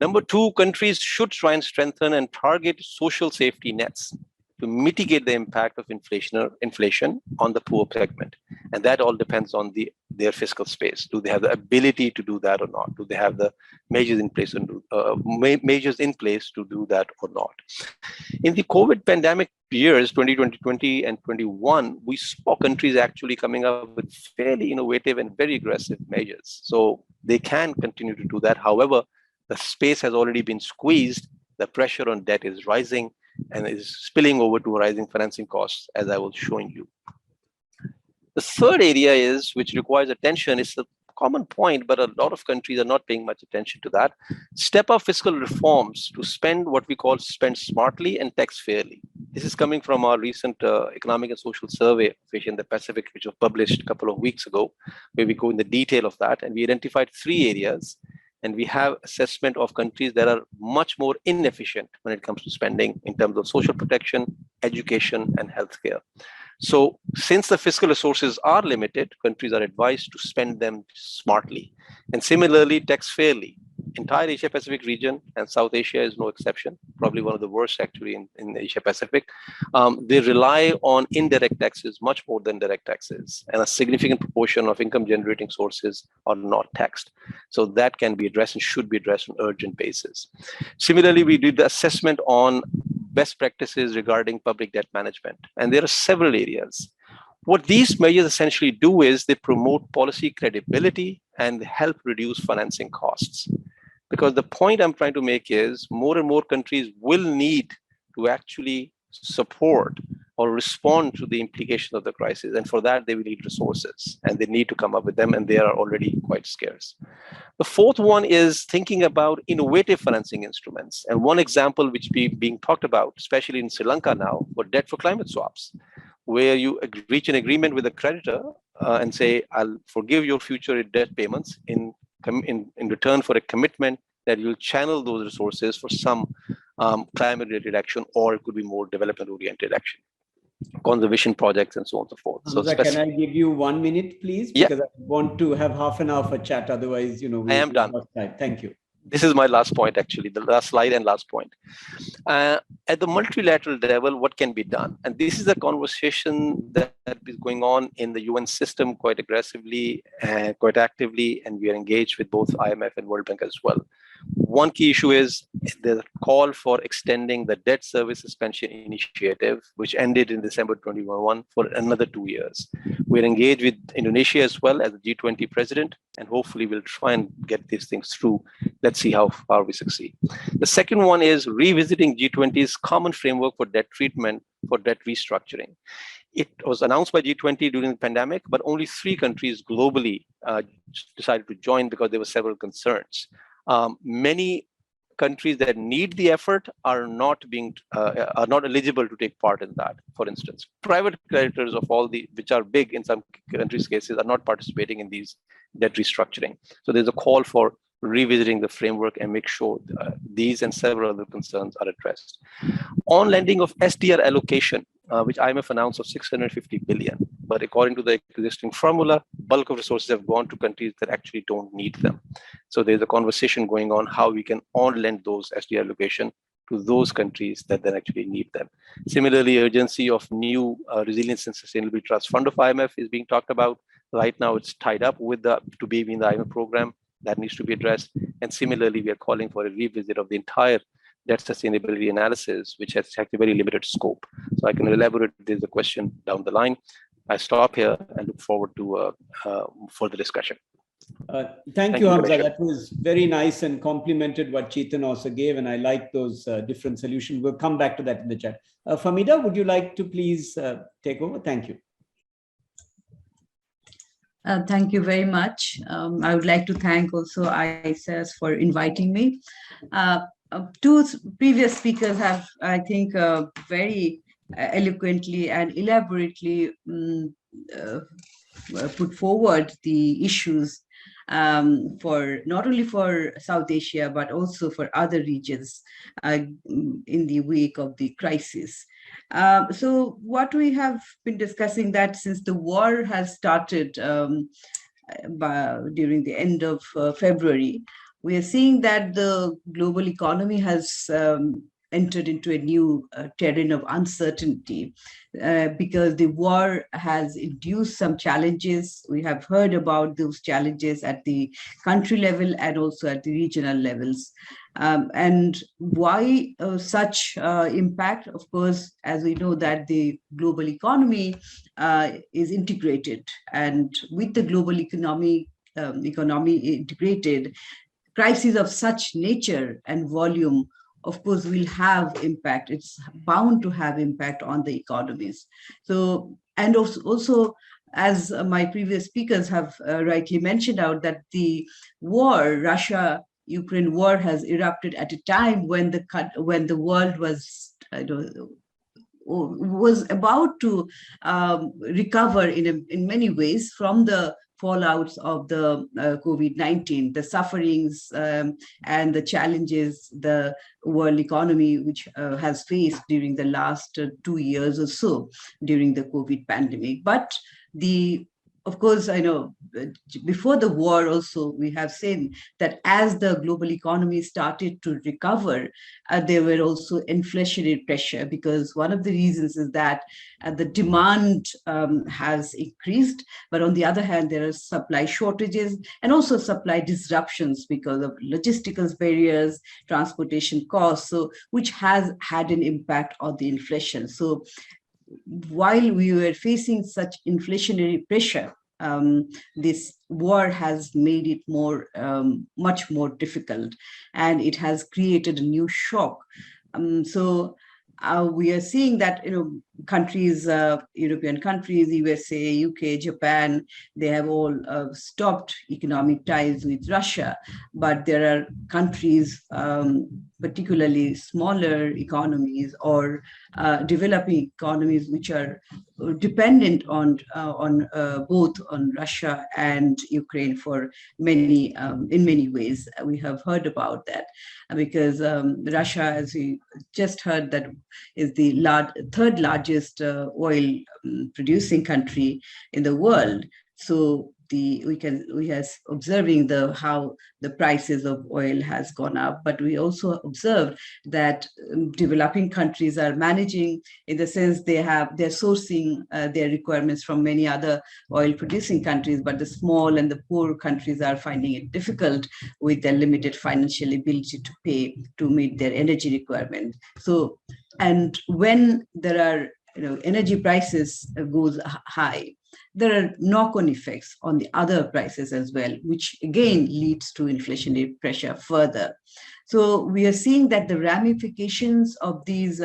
Number two, countries should try and strengthen and target social safety nets to mitigate the impact of inflation on the poor segment. And that all depends on their fiscal space. Do they have the ability to do that or not? Do they have the measures in place to do that or not? In the COVID pandemic years, 2020 and 21, we saw countries actually coming up with fairly innovative and very aggressive measures. So they can continue to do that. However, the space has already been squeezed. The pressure on debt is rising and is spilling over to rising financing costs, as I was showing you. The third area is, which requires attention, is a common point, but a lot of countries are not paying much attention to that. Step up fiscal reforms to spend what we call spend smartly and tax fairly. This is coming from our recent economic and social survey of Asia and the Pacific, which was published a couple of weeks ago, where we go in the detail of that. And we identified 3 areas. And we have assessment of countries that are much more inefficient when it comes to spending in terms of social protection, education, and healthcare. So since the fiscal resources are limited, countries are advised to spend them smartly. And similarly, tax fairly. Entire Asia Pacific region, and South Asia is no exception, probably one of the worst actually in Asia Pacific. They rely on indirect taxes much more than direct taxes, and a significant proportion of income generating sources are not taxed. So that can be addressed and should be addressed on an urgent basis. Similarly, we did the assessment on best practices regarding public debt management, and there are several areas. What these measures essentially do is they promote policy credibility and help reduce financing costs. Because the point I'm trying to make is more and more countries will need to actually support or respond to the implications of the crisis. And for that, they will need resources and they need to come up with them, and they are already quite scarce. The fourth one is thinking about innovative financing instruments. And one example which is being talked about, especially in Sri Lanka now, for debt for climate swaps, where you reach an agreement with a creditor and say, I'll forgive your future debt payments in return for a commitment that you'll channel those resources for some climate-related action, or it could be more development-oriented action, conservation projects, and so on and so forth. So can I give you 1 minute, please? Because I want to have half an hour for chat. Otherwise, I am done. Thank you. This is my last point, actually, the last slide and last point. At the multilateral level, what can be done? And this is a conversation that is going on in the UN system quite aggressively and quite actively, and we are engaged with both IMF and World Bank as well. One key issue is the call for extending the debt service suspension initiative, which ended in December 2021, for another 2 years. We're engaged with Indonesia as well as the G20 president, and hopefully we'll try and get these things through. Let's see how far we succeed. The second one is revisiting G20's common framework for debt treatment for debt restructuring. It was announced by G20 during the pandemic, but only 3 countries globally decided to join because there were several concerns. Many countries that need the effort are not eligible to take part in that. For instance, private creditors of which are big in some countries' cases, are not participating in these debt restructuring. So there's a call for revisiting the framework and make sure these and several other concerns are addressed. On lending of SDR allocation, which IMF announced of 650 billion, but according to the existing formula, bulk of resources have gone to countries that actually don't need them. So there's a conversation going on how we can on-lend those SDR allocation to those countries that then actually need them. Similarly, urgency of new Resilience and Sustainability Trust Fund of IMF is being talked about. Right now, it's tied up with to be in the IMF program. That needs to be addressed. And similarly, we are calling for a revisit of the entire debt sustainability analysis, which has a very limited scope. So I can elaborate this question down the line. I stop here and look forward to further discussion. Thank you, Hamza. That was very nice and complemented what Chetan also gave, and I like those different solutions. We'll come back to that in the chat. Famida, would you like to please take over? Thank you. Thank you very much. I would like to thank also ISAS for inviting me. Two previous speakers have, I think, very eloquently and elaborately put forward the issues for not only for South Asia, but also for other regions in the wake of the crisis. So what we have been discussing that since the war has started during the end of February, we are seeing that the global economy has entered into a new terrain of uncertainty because the war has induced some challenges. We have heard about those challenges at the country level and also at the regional levels. And why such impact? Of course, as we know that the global economy is integrated, and with the global economy integrated, crises of such nature and volume, of course, will have impact. It's bound to have impact on the economies. So, and also as my previous speakers have rightly mentioned out, that the war, Russia-Ukraine war, has erupted at a time when the world was about to recover in many ways from the fallouts of the COVID-19, the sufferings and the challenges the world economy which has faced during the last 2 years or so during the COVID pandemic. But of course, I know before the war also, we have seen that as the global economy started to recover, there were also inflationary pressure, because one of the reasons is that the demand has increased, but on the other hand, there are supply shortages and also supply disruptions because of logistical barriers, transportation costs, so which has had an impact on the inflation. So while we were facing such inflationary pressure, this war has made it much more difficult, and it has created a new shock. So we are seeing that countries, European countries, USA, UK, Japan, they have all stopped economic ties with Russia, but there are countries, particularly smaller economies or developing economies, which are dependent on both on Russia and Ukraine for many in many ways. We have heard about that because Russia, as we just heard, that is the third largest oil producing country in the world. So we are observing how the prices of oil has gone up, but we also observed that developing countries are managing, in the sense they're sourcing their requirements from many other oil producing countries, but the small and the poor countries are finding it difficult with their limited financial ability to pay to meet their energy requirement. So, and when there are energy prices goes high, there are knock-on effects on the other prices as well, which again leads to inflationary pressure further. So we are seeing that the ramifications of these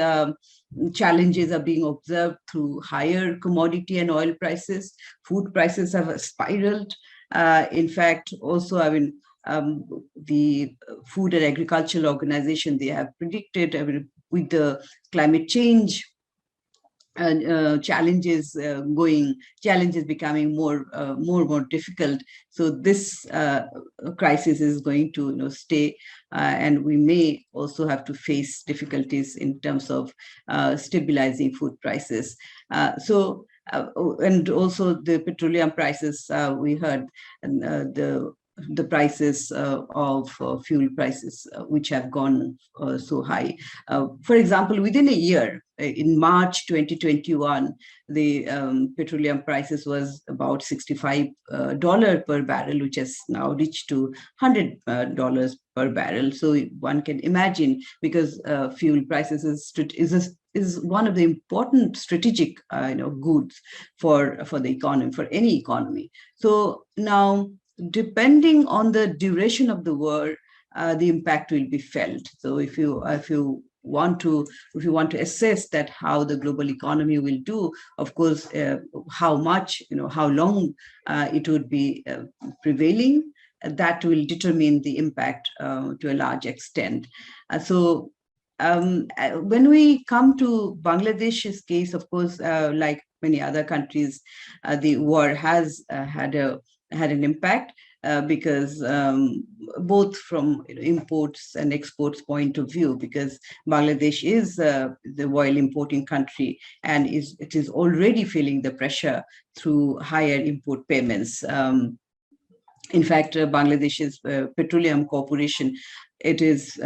challenges are being observed through higher commodity and oil prices. Food prices have spiraled. In fact, also, I mean, the Food and Agricultural Organization, they have predicted, I mean, with the climate change challenges becoming more difficult. So this crisis is going to stay, and we may also have to face difficulties in terms of stabilizing food prices. And also the petroleum prices, we heard the prices of fuel prices, which have gone so high. For example, within a year, in March 2021, the petroleum prices was about $65 per barrel, which has now reached to $100 per barrel. So one can imagine, because fuel prices is one of the important strategic goods for the economy, for any economy. So now, depending on the duration of the war, the impact will be felt. So if you want to assess that how the global economy will do, of course, how much, how long it would be prevailing, that will determine the impact to a large extent. When we come to Bangladesh's case, of course, like many other countries, the war has had an impact, because both from imports and exports point of view, because Bangladesh is the oil importing country, and it is already feeling the pressure through higher import payments. In fact, Bangladesh's Petroleum Corporation, it is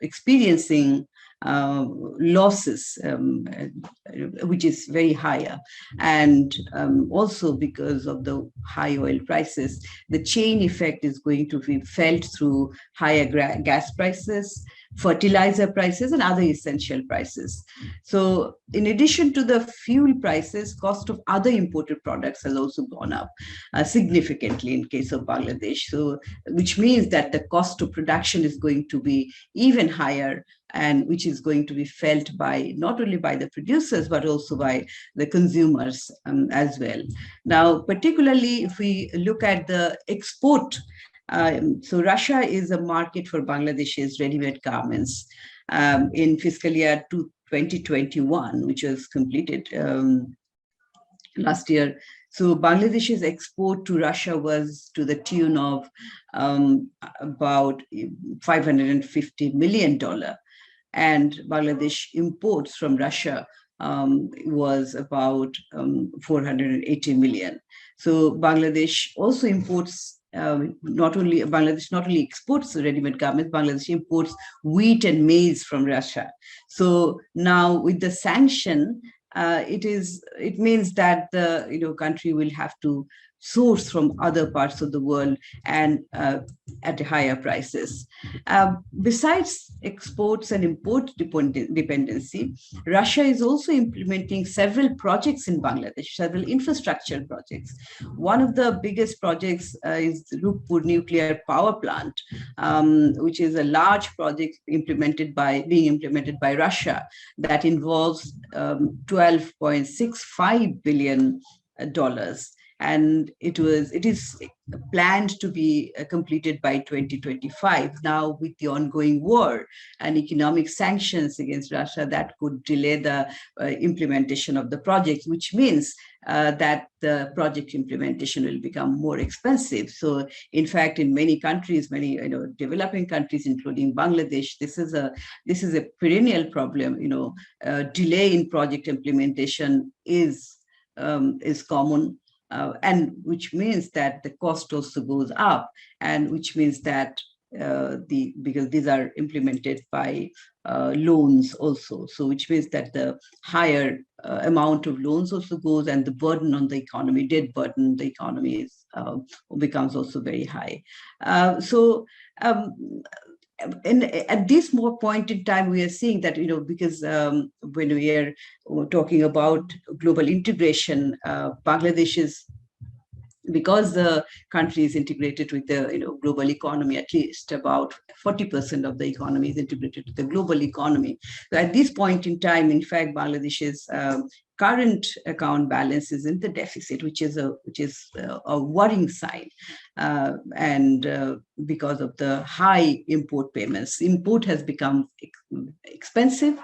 experiencing losses, which is very higher. And also because of the high oil prices, the chain effect is going to be felt through higher gas prices, fertilizer prices, and other essential prices. So in addition to the fuel prices, cost of other imported products has also gone up significantly in case of Bangladesh. So which means that the cost of production is going to be even higher, and which is going to be felt by not only by the producers, but also by the consumers as well. Now, particularly if we look at the export, so Russia is a market for Bangladesh's ready-made garments. In fiscal year 2021, which was completed last year, so Bangladesh's export to Russia was to the tune of about $550 million. And Bangladesh imports from Russia was about 480 million. So Bangladesh also imports, Bangladesh not only exports ready-made garments, Bangladesh imports wheat and maize from Russia. So now with the sanction, it means that the country will have to source from other parts of the world, and at higher prices. Besides exports and import dependency, Russia is also implementing several projects in Bangladesh, several infrastructure projects. One of the biggest projects is the Rupur nuclear power plant, which is a large project being implemented by Russia, that involves $12.65 billion. And it is planned to be completed by 2025. Now, with the ongoing war and economic sanctions against Russia, that could delay the implementation of the project, which means that the project implementation will become more expensive. So, in fact, in many countries, many developing countries, including Bangladesh, this is a perennial problem. Delay in project implementation is common. And which means that the cost also goes up, and which means that because these are implemented by loans also, so which means that the higher amount of loans also goes, and the burden on the economy, debt burden, the economy becomes also very high. And at this more point in time, we are seeing that, because when we are talking about global integration, Bangladesh's because the country is integrated with the global economy, at least about 40% of the economy is integrated with the global economy. So at this point in time, in fact, Bangladesh's current account balance is in the deficit, which is a worrying sign, and because of the high import payments. Import has become expensive,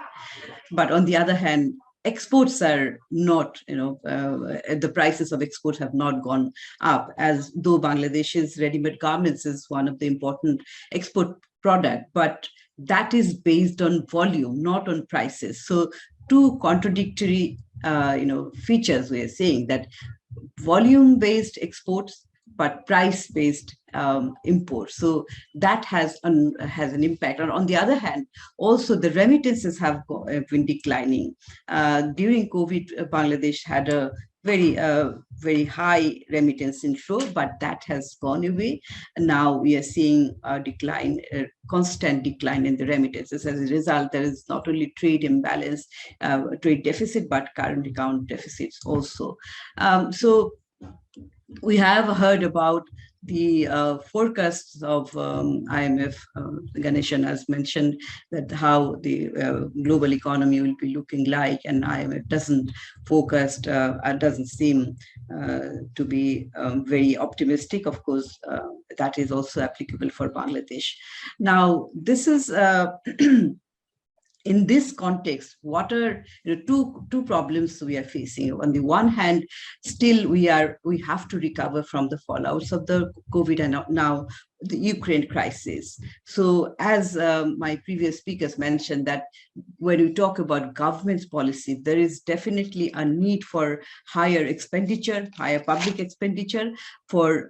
but on the other hand, exports are not, the prices of exports have not gone up, as though Bangladesh's ready-made garments is one of the important export product, but that is based on volume, not on prices. So two contradictory, features we are saying, that volume-based exports, but price-based imports. So that has an impact. And on the other hand, also the remittances have been declining. During COVID, Bangladesh had a very high remittance inflow, but that has gone away. And now we are seeing a decline, a constant decline in the remittances. As a result, there is not only trade imbalance, trade deficit, but current account deficits also. So we have heard about the forecasts of IMF. Ganeshan has mentioned that how the global economy will be looking like, and IMF doesn't seem to be very optimistic. Of course, that is also applicable for Bangladesh. Now, this is in this context, what are two problems we are facing? On the one hand, still we have to recover from the fallouts of the COVID and now the Ukraine crisis. So as my previous speakers mentioned, that when we talk about government's policy, there is definitely a need for higher expenditure, higher public expenditure for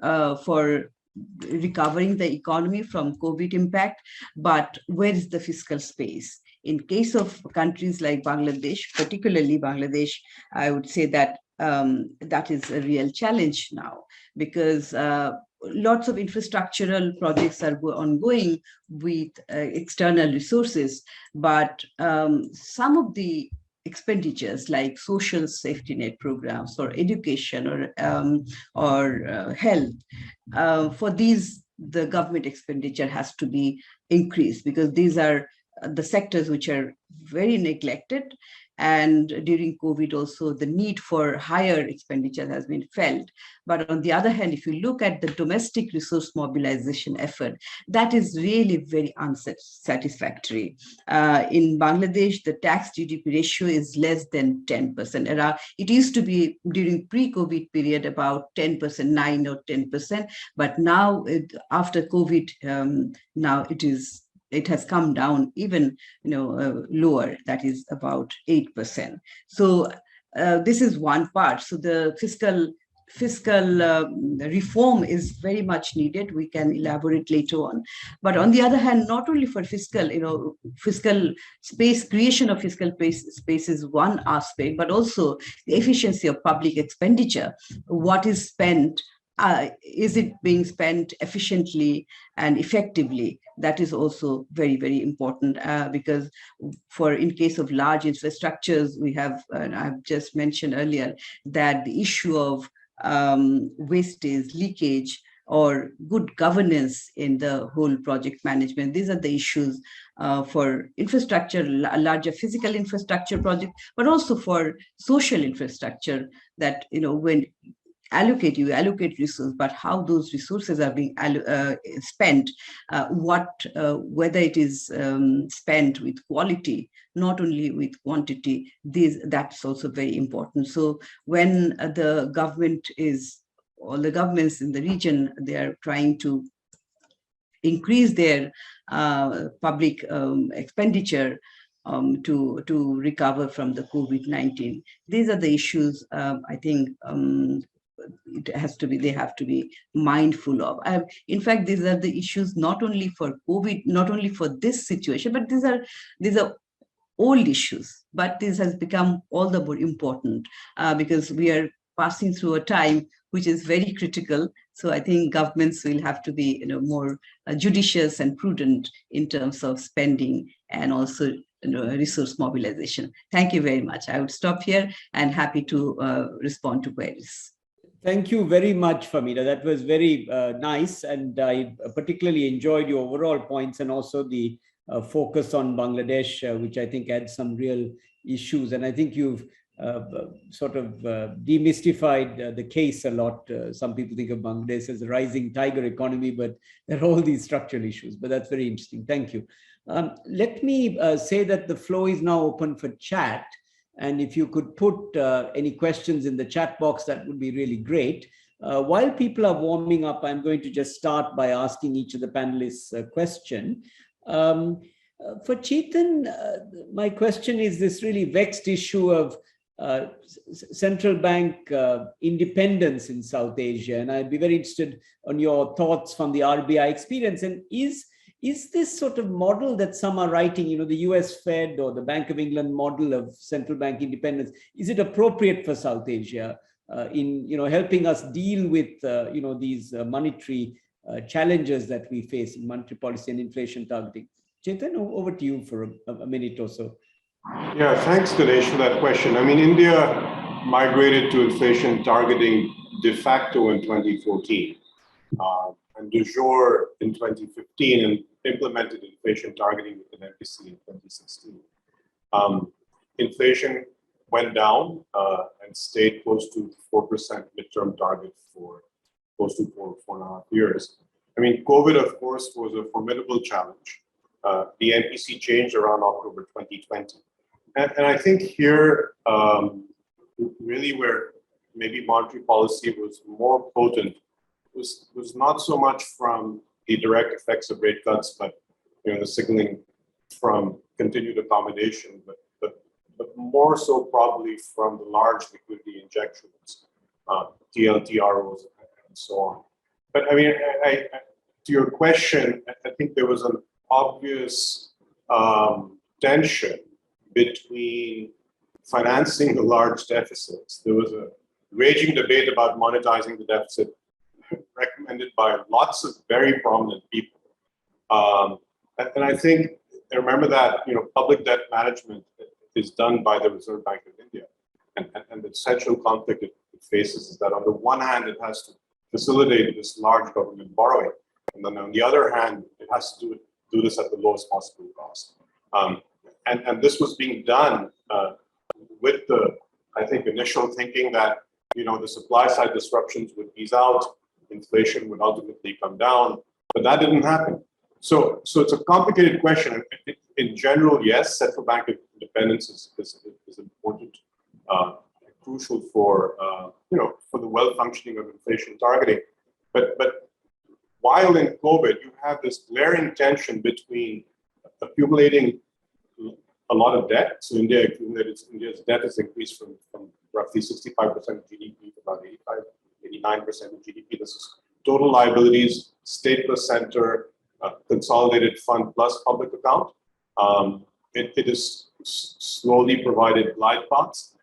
recovering the economy from COVID impact. But where is the fiscal space? In case of countries like Bangladesh, particularly Bangladesh, I would say that that is a real challenge now, because lots of infrastructural projects are ongoing with external resources, but some of the expenditures like social safety net programs or education or health, for these, the government expenditure has to be increased, because these are the sectors which are very neglected. And during COVID also, the need for higher expenditure has been felt. But on the other hand, if you look at the domestic resource mobilization effort, that is really very unsatisfactory. In Bangladesh, the tax GDP ratio is less than 10%. It used to be during pre-COVID period about 10%, 9 or 10%. But now, after COVID, now it has come down even lower, that is about 8%. So this is one part. So the fiscal reform is very much needed. We can elaborate later on. But on the other hand, not only for fiscal, fiscal space, creation of fiscal space is one aspect, but also the efficiency of public expenditure. What is spent, is it being spent efficiently and effectively? That is also very, very important, because in case of large infrastructures, we have, and I've just mentioned earlier, that the issue of wastage, leakage, or good governance in the whole project management. These are the issues for infrastructure, larger physical infrastructure project, but also for social infrastructure, that, when you allocate resources, but how those resources are being spent, whether it is spent with quality, not only with quantity, that's also very important. So when the government all the governments in the region, they are trying to increase their public expenditure to recover from the COVID-19. These are the issues I think they have to be mindful of. In fact, these are the issues not only for COVID, not only for this situation, but these are old issues. But this has become all the more important because we are passing through a time which is very critical. So I think governments will have to be more judicious and prudent in terms of spending and also resource mobilization. Thank you very much. I would stop here and happy to respond to queries. Thank you very much, Famida. That was very nice. And I particularly enjoyed your overall points and also the focus on Bangladesh, which I think had some real issues. And I think you've sort of demystified the case a lot. Some people think of Bangladesh as a rising tiger economy, but there are all these structural issues. But that's very interesting. Thank you. Let me say that the floor is now open for chat. And if you could put any questions in the chat box, that would be really great. While people are warming up, I'm going to just start by asking each of the panelists a question. For Chetan, my question is this really vexed issue of central bank independence in South Asia. And I'd be very interested on your thoughts from the RBI experience. And is this sort of model that some are writing, you know, the US Fed or the Bank of England model of central bank independence, is it appropriate for South Asia in, you know, helping us deal with, you know, these monetary challenges that we face in monetary policy and inflation targeting? Chetan, over to you for a minute or so. Yeah, thanks, Ganesh, for that question. I mean, India migrated to inflation targeting de facto in 2014. And de jure in 2015 and implemented inflation targeting with an MPC in 2016. Inflation went down and stayed close to 4% midterm target for close to 4.5 years. I mean, COVID, of course, was a formidable challenge. The MPC changed around October 2020. And I think here, really where maybe monetary policy was more potent was not so much from the direct effects of rate cuts, but you know, the signaling from continued accommodation, but more so probably from the large liquidity injections, TLTROs, and so on. But I mean, to your question, I think there was an obvious tension between financing the large deficits. There was a raging debate about monetizing the deficit, recommended by lots of very prominent people. And I think, I remember that, you know, public debt management is done by the Reserve Bank of India. And the central conflict it faces is that on the one hand, it has to facilitate this large government borrowing. And then on the other hand, it has to do this at the lowest possible cost. And this was being done with the, I think, initial thinking that, you know, the supply side disruptions would ease out, inflation would ultimately come down, but that didn't happen. So it's a complicated question. In general, yes, central bank independence is important, crucial for you know, for the well-functioning of inflation targeting. But while in COVID, you have this glaring tension between accumulating a lot of debt. So India's debt has increased from roughly 65% of GDP to about 89% of GDP. This is total liabilities, state plus center, consolidated fund plus public account. It is slowly provided glide paths.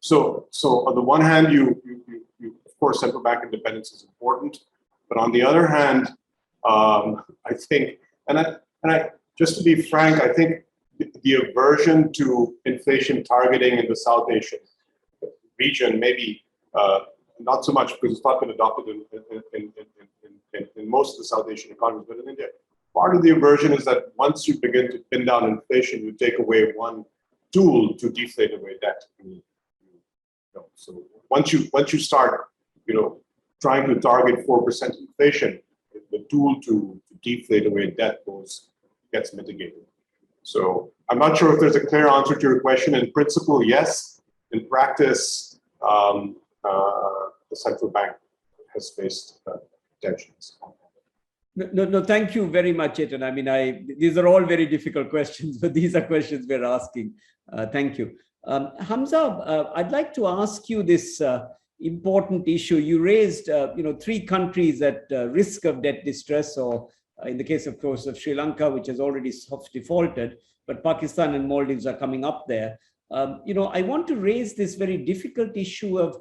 So on the one hand, you of course, central bank independence is important, but on the other hand, I think, and I just to be frank, I think the aversion to inflation targeting in the South Asian region, maybe not so much because it's not been adopted in most of the South Asian economies, but in India, part of the aversion is that once you begin to pin down inflation, you take away one tool to deflate away debt. So once you start, you know, trying to target 4% inflation, the tool to deflate away debt gets mitigated. So I'm not sure if there's a clear answer to your question. In principle, yes. In practice, the central bank has faced tensions. No, thank you very much, Chetan. I mean, these are all very difficult questions, but these are questions we're asking. Thank you. Hamza, I'd like to ask you this important issue. You raised, you know, 3 countries at risk of debt distress, or in the case, of course, of Sri Lanka, which has already soft defaulted, but Pakistan and Maldives are coming up there. You know, I want to raise this very difficult issue of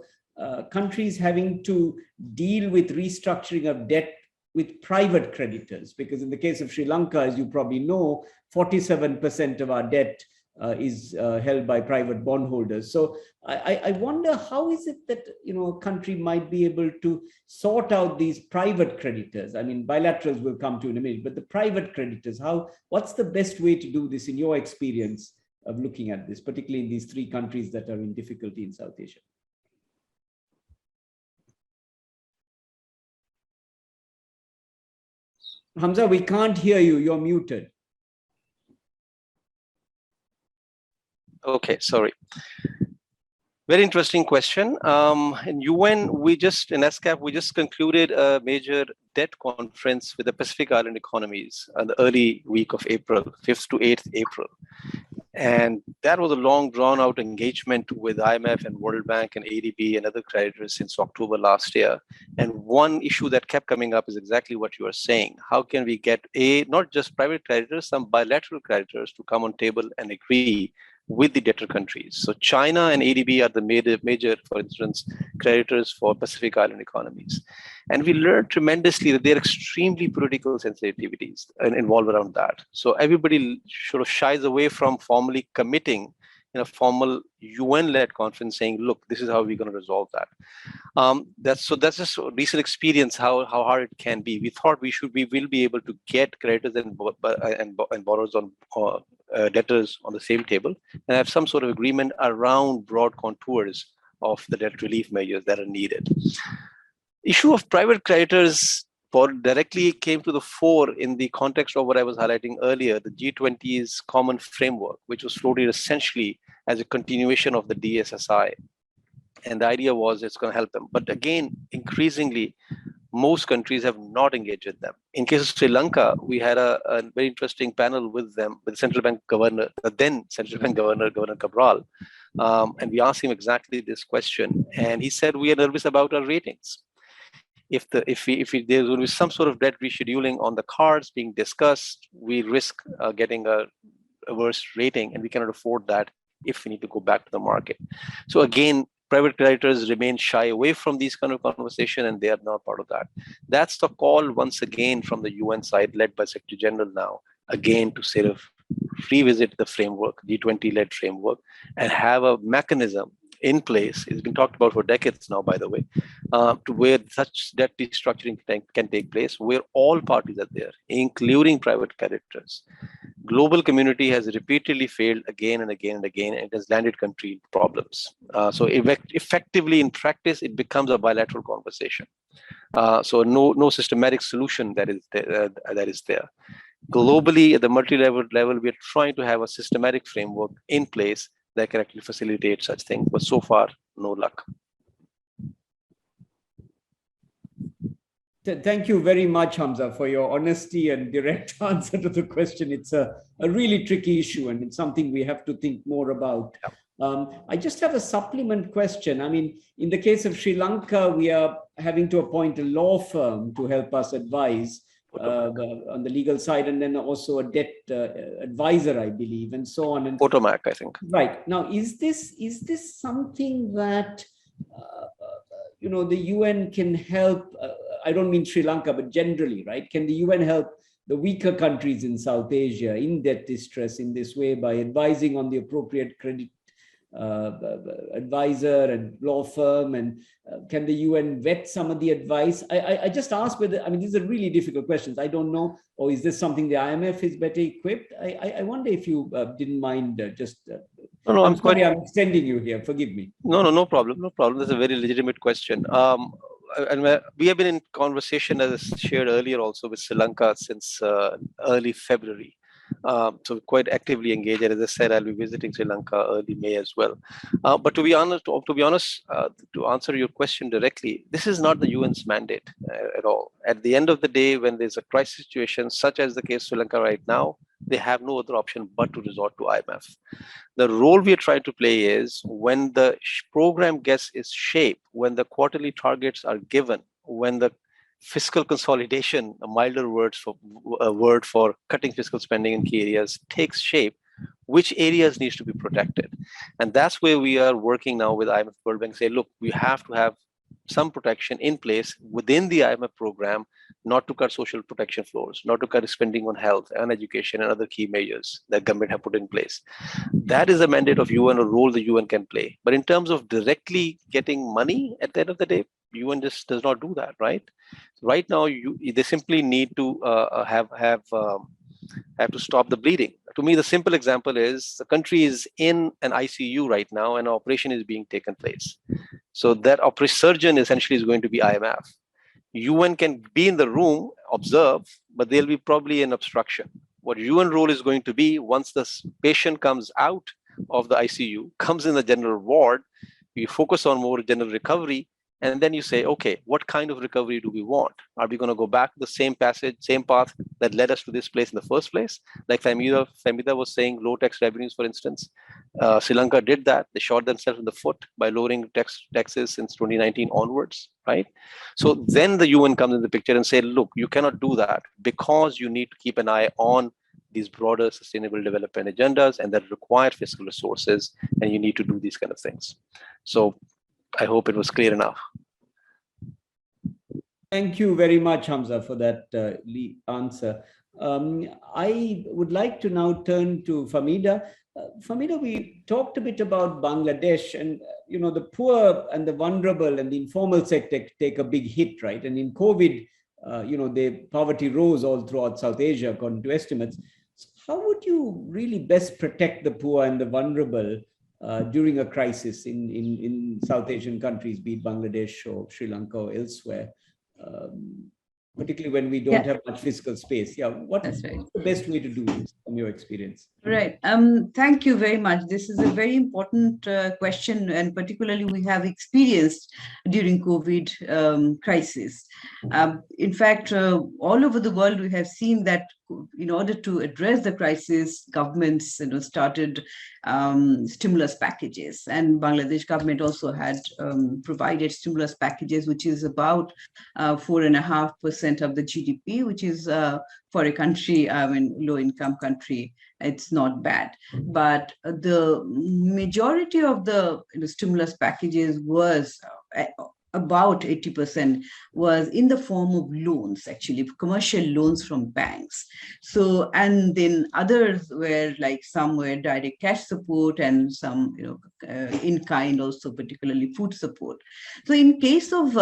countries having to deal with restructuring of debt with private creditors, because in the case of Sri Lanka, as you probably know, 47% of our debt is held by private bondholders. So I wonder, how is it that a country might be able to sort out these private creditors? I mean, bilaterals will come to in a minute, but the private creditors, what's the best way to do this in your experience of looking at this, particularly in these three countries that are in difficulty in South Asia? Hamza, we can't hear you. You're muted. Okay, sorry. Very interesting question. In UN, in ESCAP, we just concluded a major debt conference with the Pacific Island economies on the early week of April, 5th to 8th April. And that was a long drawn out engagement with IMF and World Bank and ADB and other creditors since October last year. And one issue that kept coming up is exactly what you are saying. How can we get not just private creditors, some bilateral creditors to come on table and agree with the debtor countries? So China and ADB are the major, for instance, creditors for Pacific Island economies. And we learned tremendously that there are extremely political sensitivities involved around that. So everybody sort of shies away from formally committing in a formal UN-led conference saying, look, this is how we're going to resolve that. That's just a recent experience, how hard it can be. We thought we will be able to get creditors and borrowers on debtors on the same table and have some sort of agreement around broad contours of the debt relief measures that are needed. Issue of private creditors directly came to the fore in the context of what I was highlighting earlier, the G20's common framework, which was floated essentially as a continuation of the DSSI. And the idea was it's going to help them. But again, increasingly, most countries have not engaged with them. In case of Sri Lanka, we had a very interesting panel with them, with the central bank governor, then central bank governor, Governor Cabral. And we asked him exactly this question. And he said, we are nervous about our ratings. If there's going to be some sort of debt rescheduling on the cards being discussed, we risk getting a worse rating, and we cannot afford that if we need to go back to the market. So again, private creditors remain shy away from these kind of conversation, and they are not part of that. That's the call once again from the UN side, led by Secretary General now, again to sort of revisit the framework, G20-led framework, and have a mechanism in place. It's been talked about for decades now, by the way, to where such debt restructuring can take place, where all parties are there, including private creditors. Global community has repeatedly failed again and again and again, and it has landed country in problems. So effectively, in practice, it becomes a bilateral conversation. So no systematic solution that is there. Globally, at the multi-level level, we are trying to have a systematic framework in place that can actually facilitate such things, but so far, no luck. Thank you very much, Hamza, for your honesty and direct answer to the question. It's a really tricky issue, and it's something we have to think more about. I just have a supplement question. I mean, in the case of Sri Lanka, we are having to appoint a law firm to help us advise on the legal side, and then also a debt advisor, I believe, and so on. And Potomac, I think. Right. Now, is this something that the UN can help? I don't mean Sri Lanka, but generally, right? Can the UN help the weaker countries in South Asia in debt distress in this way by advising on the appropriate credit advisor and law firm? And can the UN vet some of the advice? I just ask whether, I mean, these are really difficult questions. I don't know. Or is this something the IMF is better equipped? I wonder if you didn't mind No, I'm sorry, I'm extending you here. Forgive me. No problem. No problem. That's a very legitimate question. And we have been in conversation, as shared earlier, also with Sri Lanka since early February. So quite actively engaged. And as I said, I'll be visiting Sri Lanka early May as well. But to be honest, to answer your question directly, this is not the UN's mandate at all. At the end of the day, when there's a crisis situation, such as the case of Sri Lanka right now, they have no other option but to resort to IMF. The role we are trying to play is when the program gets its shape, when the quarterly targets are given, when the fiscal consolidation, a milder word for cutting fiscal spending in key areas, takes shape, which areas needs to be protected. And that's where we are working now with IMF World Bank, say, look, we have to have some protection in place within the IMF program, not to cut social protection floors, not to cut spending on health and education and other key measures that government have put in place. That is the mandate of UN, a role the UN can play. But in terms of directly getting money at the end of the day, UN just does not do that, right? Right now, they simply need to have to stop the bleeding. To me, the simple example is the country is in an ICU right now, and an operation is being taken place. So that surgeon essentially is going to be IMF. UN can be in the room, observe, but there'll be probably an obstruction. What UN role is going to be, once the patient comes out of the ICU, comes in the general ward, you focus on more general recovery, and then you say, okay, what kind of recovery do we want? Are we going to go back to the same path that led us to this place in the first place? Like Famida was saying, low tax revenues, for instance. Sri Lanka did that. They shot themselves in the foot by lowering taxes since 2019 onwards, right? So then the UN comes in the picture and say, look, you cannot do that because you need to keep an eye on these broader sustainable development agendas, and that require fiscal resources, and you need to do these kind of things. So I hope it was clear enough. Thank you very much, Hamza, for that answer. I would like to now turn to Famida. Famida, we talked a bit about Bangladesh, and the poor and the vulnerable and the informal sector take a big hit, right? And in COVID, the poverty rose all throughout South Asia, according to estimates. How would you really best protect the poor and the vulnerable during a crisis in South Asian countries, be it Bangladesh or Sri Lanka or elsewhere, particularly when we don't have much fiscal space? What's the best way to do this from your experience? Right. Thank you very much. This is a very important question, and particularly we have experienced during COVID crisis. In fact, all over the world, we have seen that in order to address the crisis, governments started stimulus packages, and Bangladesh government also had provided stimulus packages, which is about 4.5% of the GDP, which is for a country, low-income country, it's not bad. But the majority of the stimulus packages was about 80% was in the form of loans, actually, commercial loans from banks. So, and then others were like some were direct cash support and some, in kind also, particularly food support. So in case of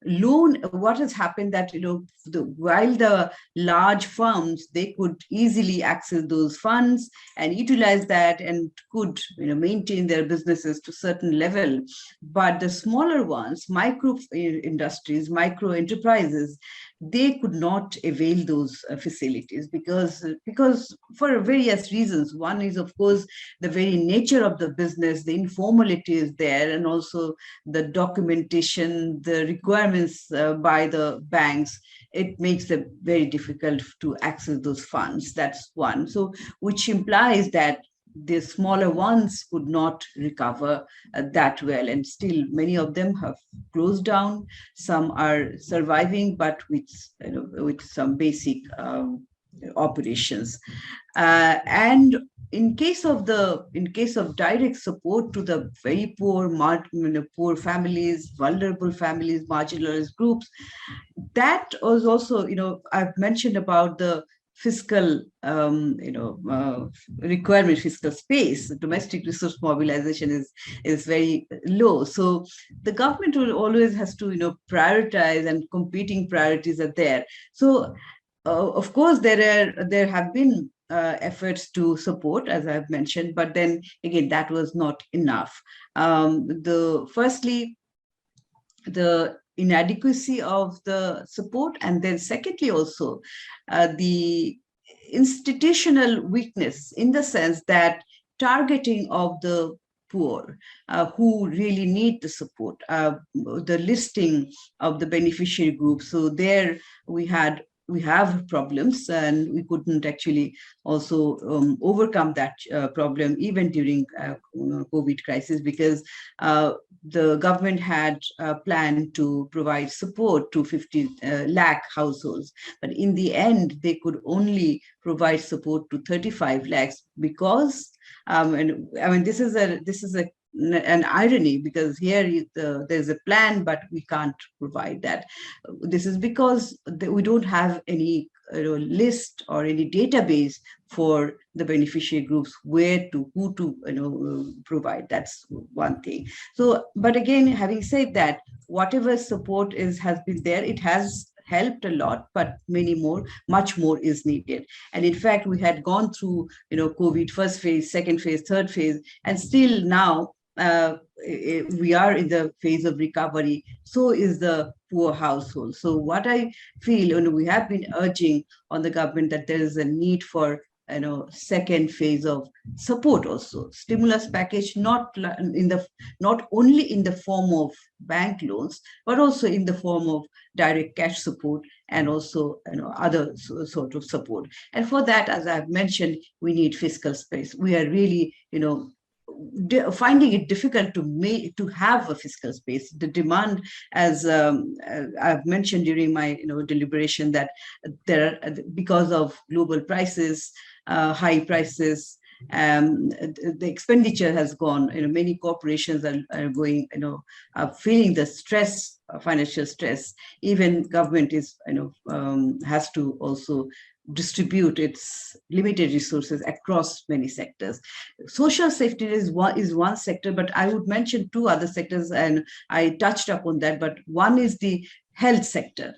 loan, what has happened that, while the large firms, they could easily access those funds and utilize that and could, maintain their businesses to a certain level. But the smaller ones, micro industries, micro enterprises, they could not avail those facilities because for various reasons. One is, of course, the very nature of the business, the informality is there, and also the documentation, the requirements by the banks, it makes it very difficult to access those funds. That's one. So, which implies that the smaller ones could not recover that well, and still many of them have closed down. Some are surviving, but with some basic operations. And in case of direct support to the very poor, poor families, vulnerable families, marginalized groups, that was also, I've mentioned about the fiscal requirement, fiscal space. Domestic resource mobilization is very low. So the government will always has to prioritize, and competing priorities are there. So of course there have been efforts to support, as I've mentioned, but then again that was not enough. Firstly, the inadequacy of the support, and then secondly also the institutional weakness, in the sense that targeting of the poor who really need the support, the listing of the beneficiary groups. So there we have problems, and we couldn't actually also overcome that problem even during COVID crisis, because the government had planned to provide support to 50 lakh households, but in the end they could only provide support to 35 lakhs because this is a an irony, because here there's a plan, but we can't provide that. This is because we don't have any list or any database for the beneficiary groups, who to provide. That's one thing. So, but again, having said that, whatever support has been there, it has helped a lot, but much more is needed. And in fact, we had gone through COVID first phase, second phase, third phase, and still now we are in the phase of recovery. So is the poor household. So what I feel, we have been urging on the government that there is a need for second phase of support, also stimulus package, not only in the form of bank loans, but also in the form of direct cash support, and also other sort of support. And for that, as I've mentioned, we need fiscal space. We are really finding it difficult to have a fiscal space. The demand, as I've mentioned during my deliberation, that there are, because of global prices, high prices, the expenditure has gone. Many corporations are going, are feeling the stress, financial stress. Even government is, has to also distribute its limited resources across many sectors. Social safety is one sector, but I would mention two other sectors, and I touched upon that. But one is the health sector.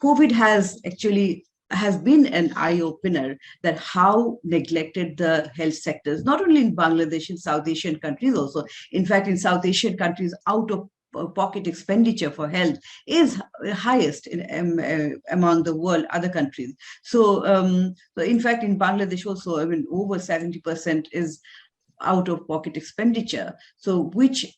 COVID has been an eye-opener that how neglected the health sectors, not only in Bangladesh, in South Asian countries also. In fact, in South Asian countries, out-of-pocket expenditure for health is highest among the world, other countries. So, in fact, in Bangladesh also, over 70% is out-of-pocket expenditure. So,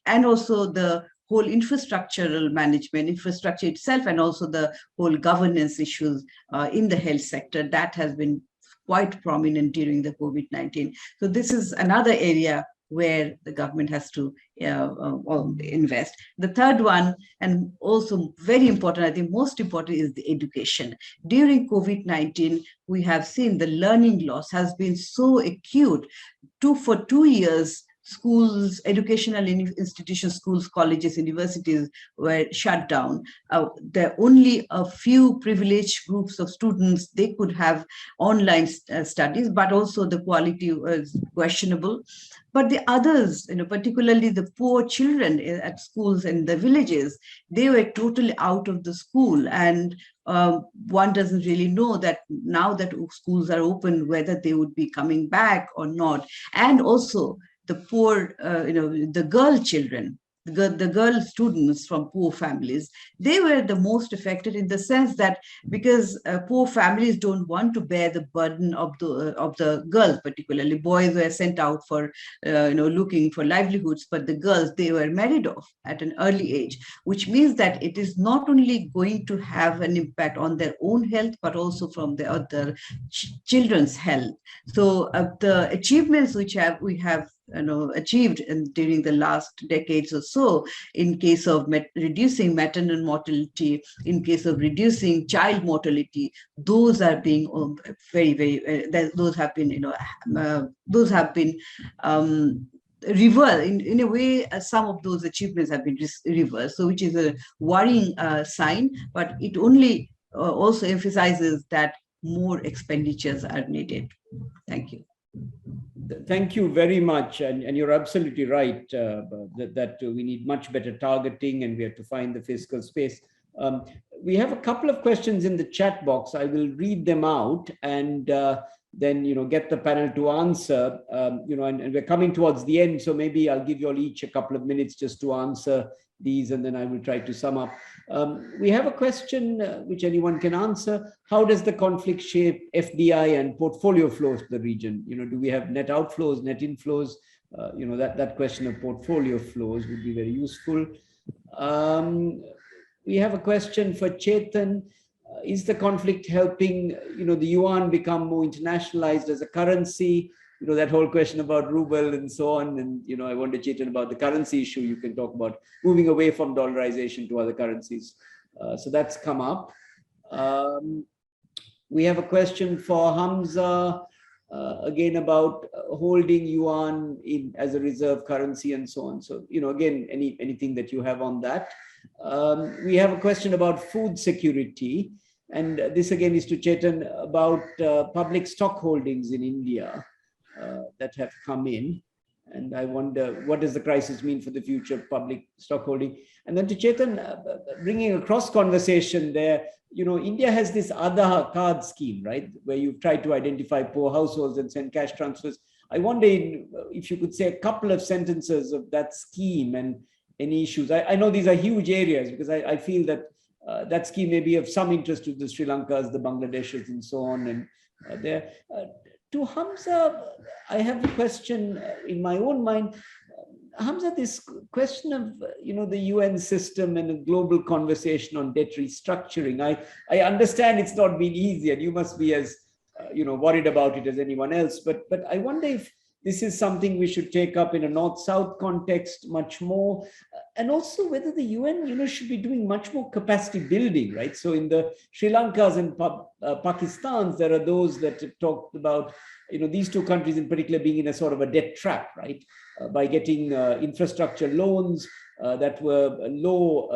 and also the whole infrastructural management, infrastructure itself, and also the whole governance issues in the health sector, that has been quite prominent during the COVID-19. So this is another area where the government has to invest. The third one, and also very important, I think most important, is the education. During COVID-19, we have seen the learning loss has been so acute. For 2 years, schools, educational institutions, schools, colleges, universities were shut down. There are only a few privileged groups of students, they could have online studies, but also the quality was questionable. But the others, particularly the poor children at schools in the villages, they were totally out of the school. And one doesn't really know that now that schools are open, whether they would be coming back or not. And also, the poor, the girl children, the girl students from poor families, they were the most affected, in the sense that because poor families don't want to bear the burden of the girls, particularly boys were sent out for looking for livelihoods, but the girls, they were married off at an early age, which means that it is not only going to have an impact on their own health, but also from the other children's health. So the achievements which we have achieved during the last decades or so, in case of reducing maternal mortality, in case of reducing child mortality, those are being those have been reversed. In a way, some of those achievements have been reversed, so which is a worrying sign, but it only also emphasizes that more expenditures are needed. Thank you. Thank you very much. And you're absolutely right that we need much better targeting, and we have to find the fiscal space. We have a couple of questions in the chat box. I will read them out and then, get the panel to answer, and we're coming towards the end. So maybe I'll give you all each a couple of minutes just to answer these, and then I will try to sum up. We have a question which anyone can answer. How does the conflict shape FDI and portfolio flows to the region? Do we have net outflows, net inflows? That question of portfolio flows would be very useful. We have a question for Chetan. Is the conflict helping, the yuan become more internationalized as a currency? That whole question about ruble and so on. And, I wonder, Chetan, about the currency issue. You can talk about moving away from dollarization to other currencies. So that's come up. We have a question for Hamza. again about holding yuan in as a reserve currency and so on. So, again, anything that you have on that. We have a question about food security. And this again is to Chetan about public stock holdings in India that have come in. And I wonder, what does the crisis mean for the future of public stock holding? And then to Chetan, bringing a cross conversation there, India has this Aadhaar card scheme, right? Where you've tried to identify poor households and send cash transfers. I wonder if you could say a couple of sentences of that scheme and any issues. I know these are huge areas because I feel that that scheme may be of some interest to the Sri Lankas, the Bangladeshis, and so on. And there, to Hamza, I have a question in my own mind. Hamza, this question of the UN system and a global conversation on debt restructuring. I understand it's not been easy, and you must be as worried about it as anyone else. But I wonder if this is something we should take up in a North-South context much more, and also whether the UN, should be doing much more capacity building, right? So in the Sri Lankas and Pakistans, there are those that have talked about, these two countries in particular being in a sort of a debt trap, right? By getting infrastructure loans that were low,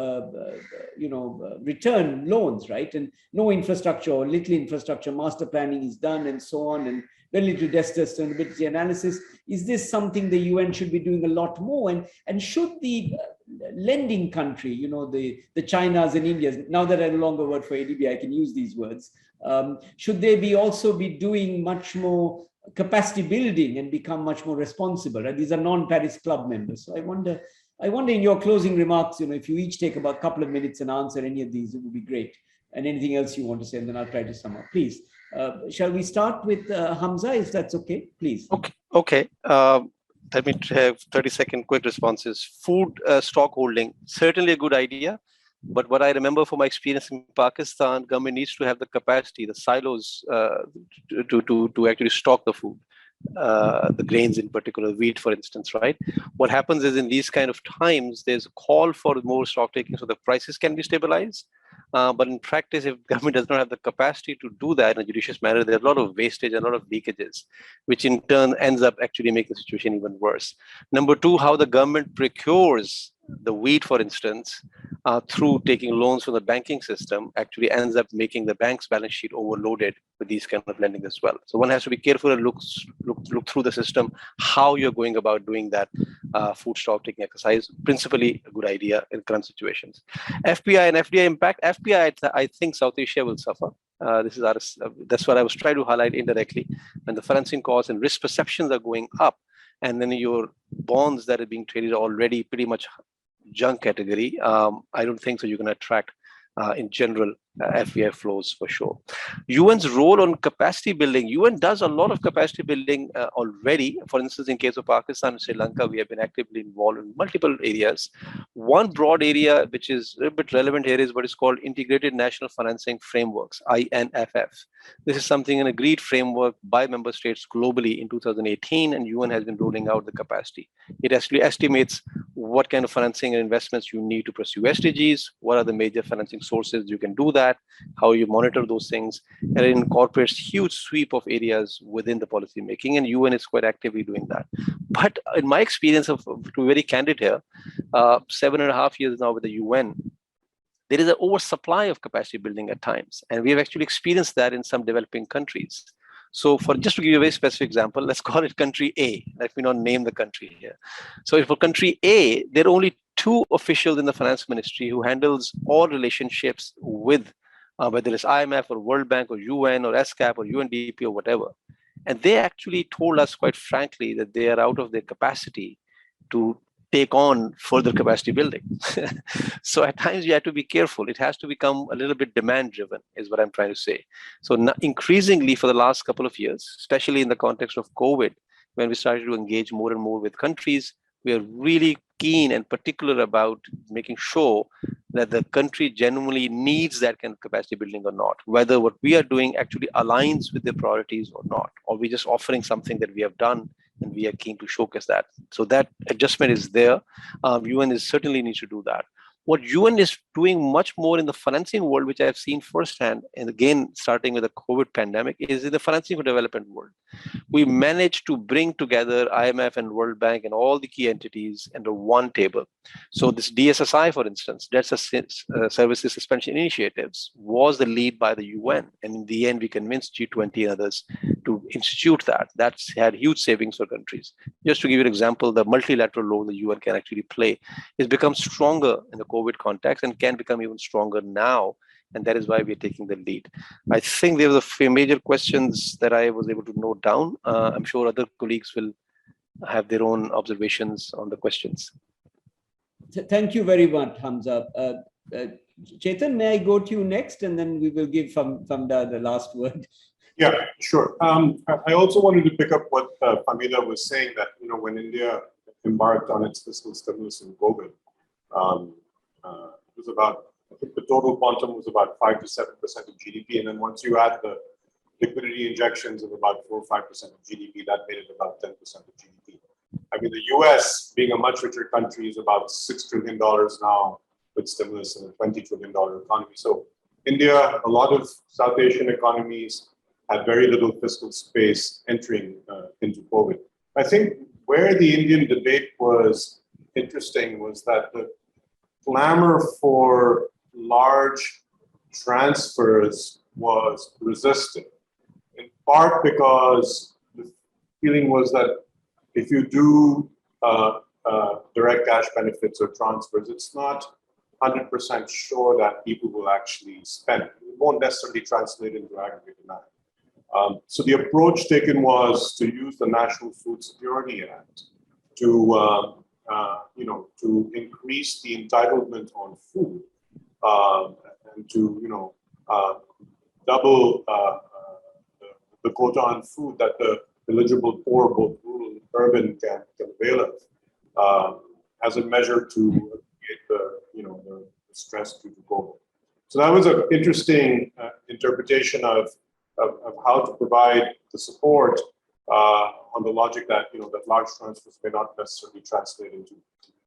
return loans, right? And no infrastructure or little infrastructure master planning is done and so on, and very little debt sustainability analysis. Is this something the UN should be doing a lot more? And should the lending country, the Chinas and Indias, now that I no longer work for ADB, I can use these words, should they also be doing much more capacity building and become much more responsible? Right? These are non-Paris Club members. So I wonder in your closing remarks, if you each take about a couple of minutes and answer any of these, it would be great. And anything else you want to say, and then I'll try to sum up. Please. Shall we start with Hamza, if that's okay, please? Okay. Let me have 30-second quick responses. Food stock holding, certainly a good idea. But what I remember from my experience in Pakistan, government needs to have the capacity, the silos to actually stock the food, the grains in particular, wheat, for instance, right? What happens is in these kind of times, there's a call for more stock taking so the prices can be stabilized. But in practice, if government does not have the capacity to do that in a judicious manner, there's a lot of wastage and a lot of leakages, which in turn ends up actually making the situation even worse. Number two, how the government procures the wheat, for instance, through taking loans from the banking system, actually ends up making the bank's balance sheet overloaded with these kind of lending as well. So one has to be careful and look through the system, how you're going about doing that food stock taking exercise. Principally a good idea in current situations. FPI and FDI impact. FPI, I think South Asia will suffer. That's what I was trying to highlight indirectly. When the financing costs and risk perceptions are going up, and then your bonds that are being traded are already pretty much junk category, I don't think so you're going to attract in general FPI flows for sure. UN's role on capacity building. UN does a lot of capacity building already. For instance, in case of Pakistan and Sri Lanka, we have been actively involved in multiple areas. One broad area which is a bit relevant here is what is called Integrated National Financing Frameworks, INFF. This is something, an agreed framework by member states globally in 2018, and UN has been rolling out the capacity. It actually estimates what kind of financing and investments you need to pursue SDGs, what are the major financing sources you can do that, how you monitor those things, and it incorporates huge sweep of areas within the policy making, and UN is quite actively doing that. But in my experience, to be very candid here, 7.5 years now with the UN, there is an oversupply of capacity building at times, and we have actually experienced that in some developing countries. So just to give you a very specific example, let's call it country A. Let me not name the country here. So for country A, there are only 2 officials in the finance ministry who handles all relationships with whether it's IMF or World Bank or UN or SCAP or UNDP or whatever. And they actually told us quite frankly that they are out of their capacity to take on further capacity building. So at times you have to be careful. It has to become a little bit demand driven is what I'm trying to say. So increasingly for the last couple of years, especially in the context of COVID, when we started to engage more and more with countries, we are really keen and particular about making sure that the country genuinely needs that kind of capacity building or not, whether what we are doing actually aligns with their priorities or not, or we're just offering something that we have done and we are keen to showcase that. So that adjustment is there. UN is certainly needs to do that. What UN is doing much more in the financing world, which I've seen firsthand, and again, starting with the COVID pandemic, is in the financing for development world. We managed to bring together IMF and World Bank and all the key entities under one table. So this DSSI, for instance, Debt Services Suspension Initiatives, was the lead by the UN. And in the end, we convinced G20 and others to institute that. That's had huge savings for countries. Just to give you an example, the multilateral role the UN can actually play has become stronger in the COVID context and can become even stronger now. And that is why we're taking the lead. I think there were a few major questions that I was able to note down. I'm sure other colleagues will have their own observations on the questions. Thank you very much, Hamza. Chetan, may I go to you next, and then we will give Famda the last word. Yeah, sure. I also wanted to pick up what Famida was saying, that when India embarked on its fiscal stimulus in COVID, it was about, I think the total quantum was about 5 to 7% of GDP, and then once you add the liquidity injections of about 4 or 5% of GDP, that made it about 10% of GDP. I mean, the US, being a much richer country, is about $6 trillion now with stimulus and a $20 trillion economy. So India, a lot of South Asian economies had very little fiscal space entering into COVID. I think where the Indian debate was interesting was that the clamor for large transfers was resisted, in part because the feeling was that if you do direct cash benefits or transfers, it's not 100% sure that people will actually spend. It won't necessarily translate into aggregate demand. So the approach taken was to use the National Food Security Act to to increase the entitlement on food and to double the quota on food that the eligible poor, both rural and urban, can avail of as a measure to mitigate the stress due to COVID. So that was an interesting interpretation of how to provide the support on the logic that that large transfers may not necessarily translate into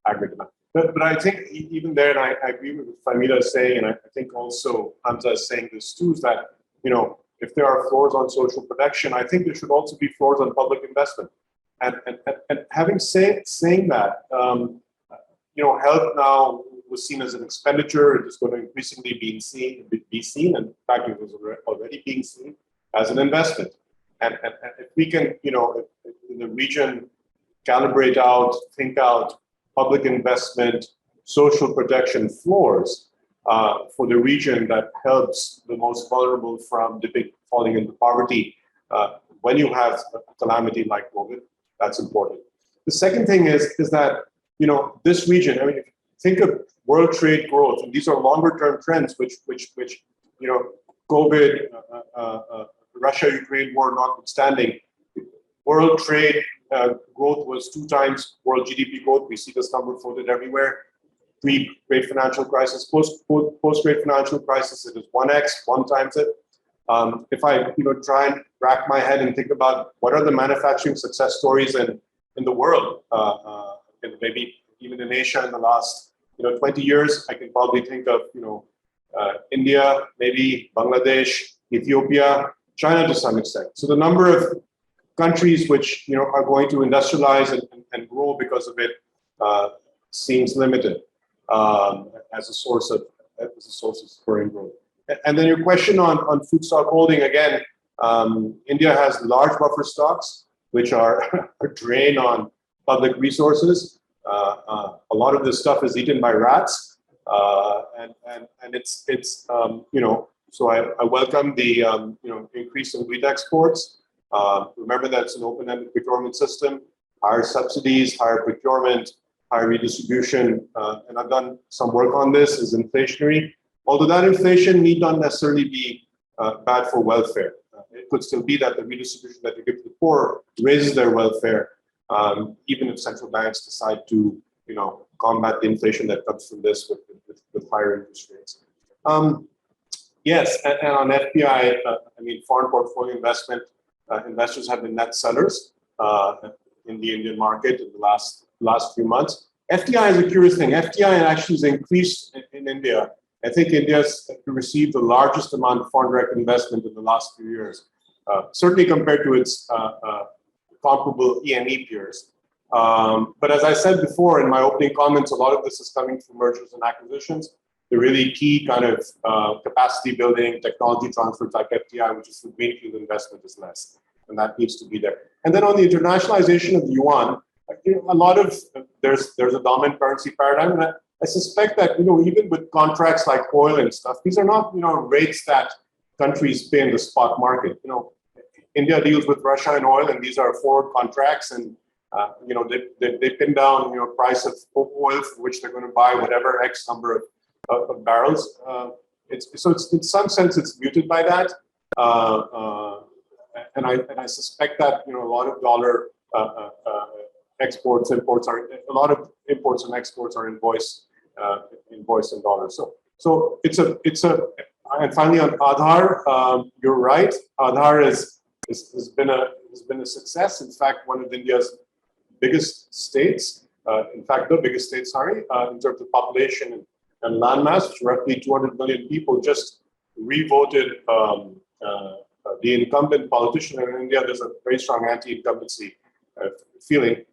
aggregate demand. But I think even there, and I agree with what Famida is saying, and I think also Hamza is saying this too, is that if there are floors on social protection, I think there should also be floors on public investment. And having saying that, health now was seen as an expenditure. It is going to increasingly be seen, and in fact, it was already being seen as an investment. And if we can, in the region, calibrate out, think out public investment, social protection floors for the region that helps the most vulnerable from falling into poverty when you have a calamity like COVID, that's important. The second thing is that, this region, I mean, think of world trade growth, and these are longer term trends, which COVID, Russia-Ukraine war notwithstanding, world trade growth was 2 times world GDP growth. We see this number floated everywhere. Pre-Great Financial Crisis, post-Great Financial Crisis, it is 1 times it. If I try and rack my head and think about what are the manufacturing success stories in the world, and maybe even in Asia in the last 20 years, I can probably think of India, maybe Bangladesh, Ethiopia, China to some extent. So the number of countries which are going to industrialize and grow because of it seems limited as a source of spurring growth. And then your question on food stock holding, again, India has large buffer stocks, which are a drain on public resources. A lot of this stuff is eaten by rats, and it's so I welcome the increase in wheat exports. Remember that it's an open-ended procurement system, higher subsidies, higher procurement, higher redistribution, and I've done some work on this, is inflationary. Although that inflation need not necessarily be bad for welfare. It could still be that the redistribution that you give to the poor raises their welfare, even if central banks decide to combat the inflation that comes from this with higher interest rates. Yes, and on FPI, I mean, foreign portfolio investment, investors have been net sellers in the Indian market in the last few months. FDI is a curious thing. FDI actually has increased in India. I think India's received the largest amount of foreign direct investment in the last few years, certainly compared to its comparable EME peers. But as I said before in my opening comments, a lot of this is coming from mergers and acquisitions. The really key kind of capacity building, technology transfers like FDI, which is the greenfield investment, is less, and that needs to be there. And then on the internationalization of the yuan, a lot of there's a dominant currency paradigm, and I suspect that even with contracts like oil and stuff, these are not rates that countries pay in the spot market. India deals with Russia and oil, and these are forward contracts, and they pin down price of oil for which they're going to buy whatever X number of barrels. So it's in some sense it's muted by that, and I suspect that a lot of dollar exports, imports are a lot of imports and exports are invoiced in dollars. So it's a and finally on Aadhaar, you're right. Aadhaar has been a success. In fact, one of India's biggest states, in fact the biggest state, in terms of population and landmass, which roughly 200 million people, just re-voted the incumbent politician. In India, there's a very strong anti-incumbency feeling,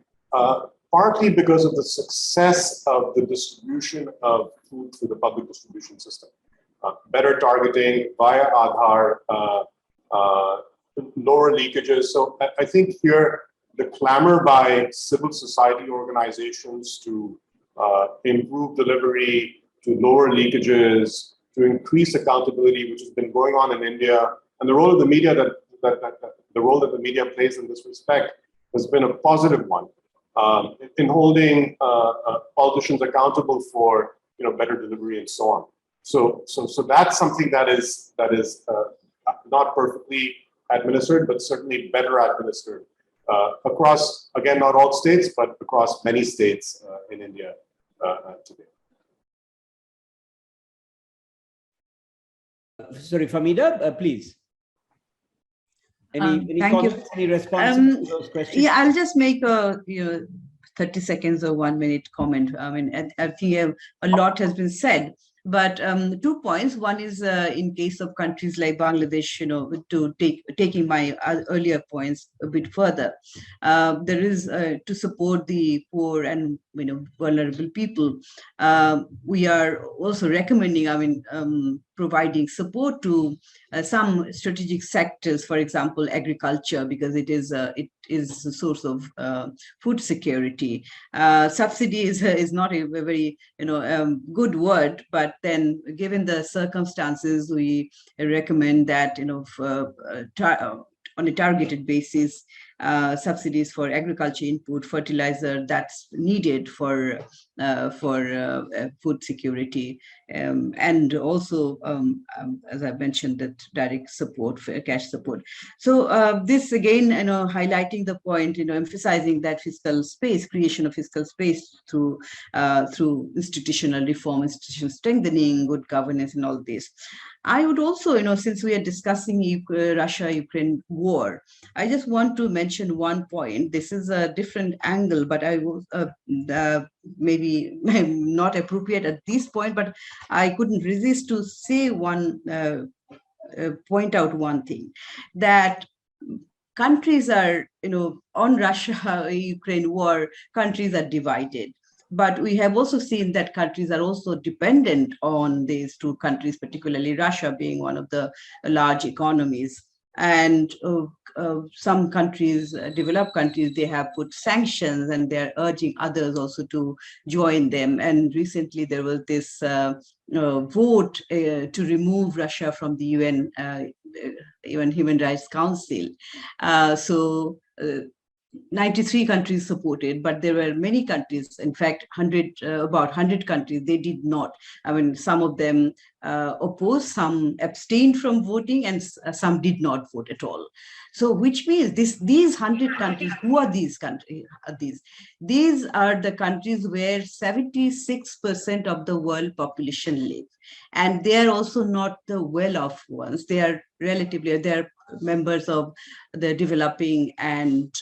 partly because of the success of the distribution of food through the public distribution system. Better targeting via Aadhaar, lower leakages. So I think here the clamor by civil society organizations to improve delivery, to lower leakages, to increase accountability, which has been going on in India, and the role of the media the role that the media plays in this respect has been a positive one in holding politicians accountable for better delivery and so on. So that's something that is not perfectly administered, but certainly better administered across, again, not all states, but across many states in India today. Sorry, Famida, please. Any comments, any responses to those questions? Yeah, I'll just make a 30 seconds or 1 minute comment. I mean, I think a lot has been said, but 2 points. One is in case of countries like Bangladesh, to taking my earlier points a bit further. There is to support the poor and vulnerable people. We are also recommending, providing support to some strategic sectors, for example, agriculture, because it is a source of food security. Subsidy is not a very good word, but then given the circumstances, we recommend that on a targeted basis, subsidies for agriculture input, fertilizer that's needed for food security, and also, as I mentioned, that direct support, cash support. So this again, highlighting the point, emphasizing that fiscal space, creation of fiscal space through institutional reform, institutional strengthening, good governance, and all this. I would also, since we are discussing Russia-Ukraine war, I just want to mention one point. This is a different angle, but I was maybe not appropriate at this point, but I couldn't resist to say point out one thing, that countries are, on Russia-Ukraine war, countries are divided. But we have also seen that countries are also dependent on these two countries, particularly Russia being one of the large economies. And some countries, developed countries, they have put sanctions and they're urging others also to join them. And recently there was this vote to remove Russia from the UN Human Rights Council. 93 countries supported, but there were many countries, in fact, about 100 countries, they did not. I mean, some of them opposed, some abstained from voting, and some did not vote at all. So which means these 100 countries, who are these countries? These are the countries where 76% of the world population live. And they are also not the well-off ones. They are relatively, they are members of the developing and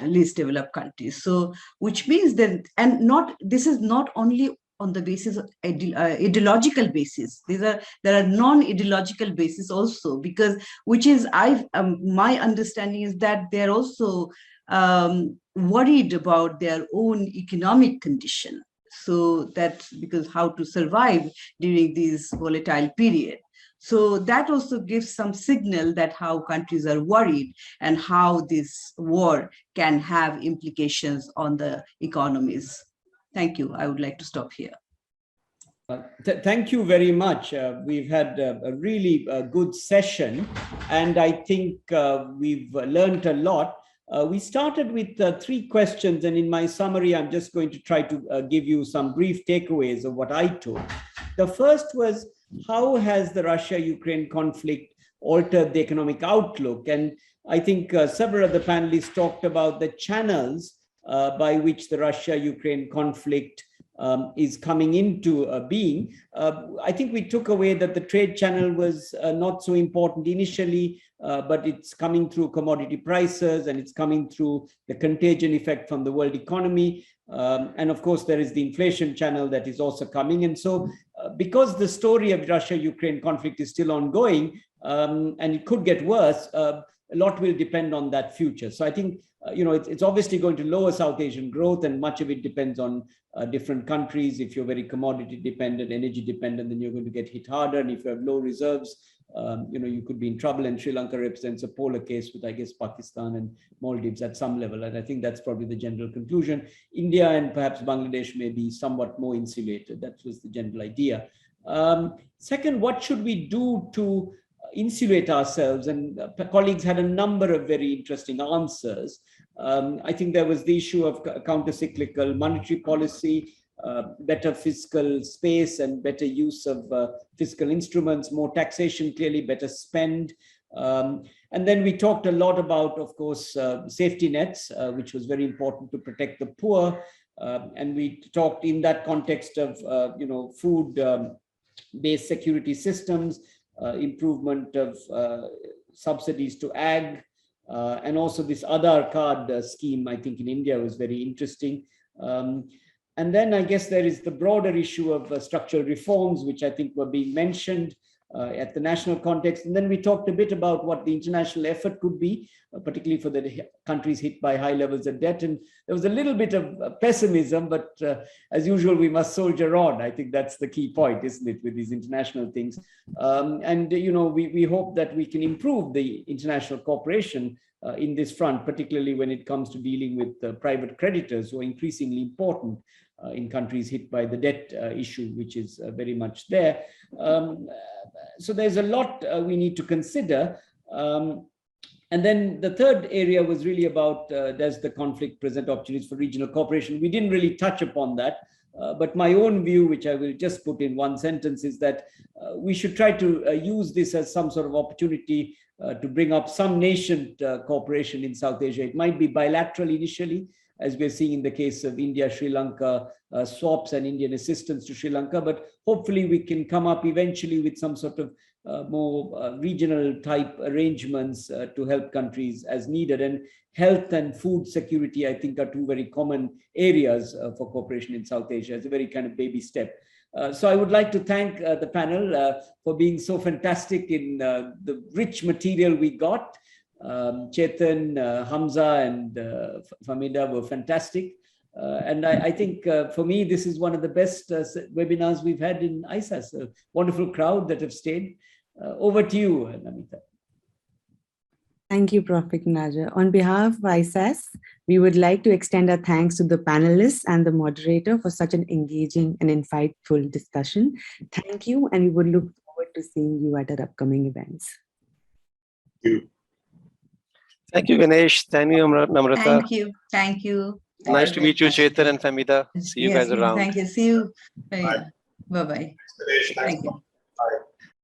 least developed countries. So, which means that, and this is not only on the basis of ideological basis. There are non-ideological basis also, because which is my understanding is that they're also worried about their own economic condition. So that's because how to survive during this volatile period. So that also gives some signal that how countries are worried and how this war can have implications on the economies. Thank you. I would like to stop here. Thank you very much. We've had a really good session, and I think we've learned a lot. We started with 3 questions, and in my summary, I'm just going to try to give you some brief takeaways of what I took. The first was, how has the Russia-Ukraine conflict altered the economic outlook? And I think several of the panelists talked about the channels by which the Russia-Ukraine conflict is coming into being. I think we took away that the trade channel was not so important initially, but it's coming through commodity prices, and it's coming through the contagion effect from the world economy. And of course, there is the inflation channel that is also coming. And so because the story of Russia-Ukraine conflict is still ongoing, and it could get worse, a lot will depend on that future. So I think it's obviously going to lower South Asian growth, and much of it depends on different countries. If you're very commodity dependent, energy dependent, then you're going to get hit harder. And if you have low reserves, you could be in trouble. And Sri Lanka represents a polar case with, I guess, Pakistan and Maldives at some level. And I think that's probably the general conclusion. India and perhaps Bangladesh may be somewhat more insulated. That was the general idea. Second, what should we do to insulate ourselves? And colleagues had a number of very interesting answers. I think there was the issue of counter-cyclical monetary policy, better fiscal space and better use of fiscal instruments, more taxation, clearly better spend. And then we talked a lot about, of course, safety nets, which was very important to protect the poor. And we talked in that context of, food-based security systems, improvement of subsidies to ag, and also this Aadhaar card scheme, I think in India was very interesting. And then I guess there is the broader issue of structural reforms, which I think were being mentioned at the national context. And then we talked a bit about what the international effort could be, particularly for the countries hit by high levels of debt. And there was a little bit of pessimism, but as usual, we must soldier on. I think that's the key point, isn't it, with these international things. We hope that we can improve the international cooperation in this front, particularly when it comes to dealing with private creditors, who are increasingly important in countries hit by the debt issue, which is very much there. So there's a lot we need to consider. And then the third area was really about, does the conflict present opportunities for regional cooperation? We didn't really touch upon that. But my own view, which I will just put in one sentence, is that we should try to use this as some sort of opportunity to bring up some nation cooperation in South Asia. It might be bilateral initially, as we're seeing in the case of India, Sri Lanka, swaps and Indian assistance to Sri Lanka, but hopefully we can come up eventually with some sort of more regional type arrangements to help countries as needed. And health and food security, I think, are two very common areas for cooperation in South Asia. It's a very kind of baby step. So I would like to thank the panel for being so fantastic in the rich material we got. Chetan, Hamza and Famida were fantastic. And I think for me, this is one of the best webinars we've had in ISAS. A wonderful crowd that have stayed. Over to you, Namita. Thank you, Prof. Naja. On behalf of ISAS, we would like to extend our thanks to the panelists and the moderator for such an engaging and insightful discussion. Thank you, and we would look forward to seeing you at our upcoming events. Thank you. Thank you, Ganesh. Thank you, Namrata. Thank you. Thank you. Nice to meet you, Chetan and Famida. See you guys around. Thank you. See you. Bye-bye. Thank you. Bye.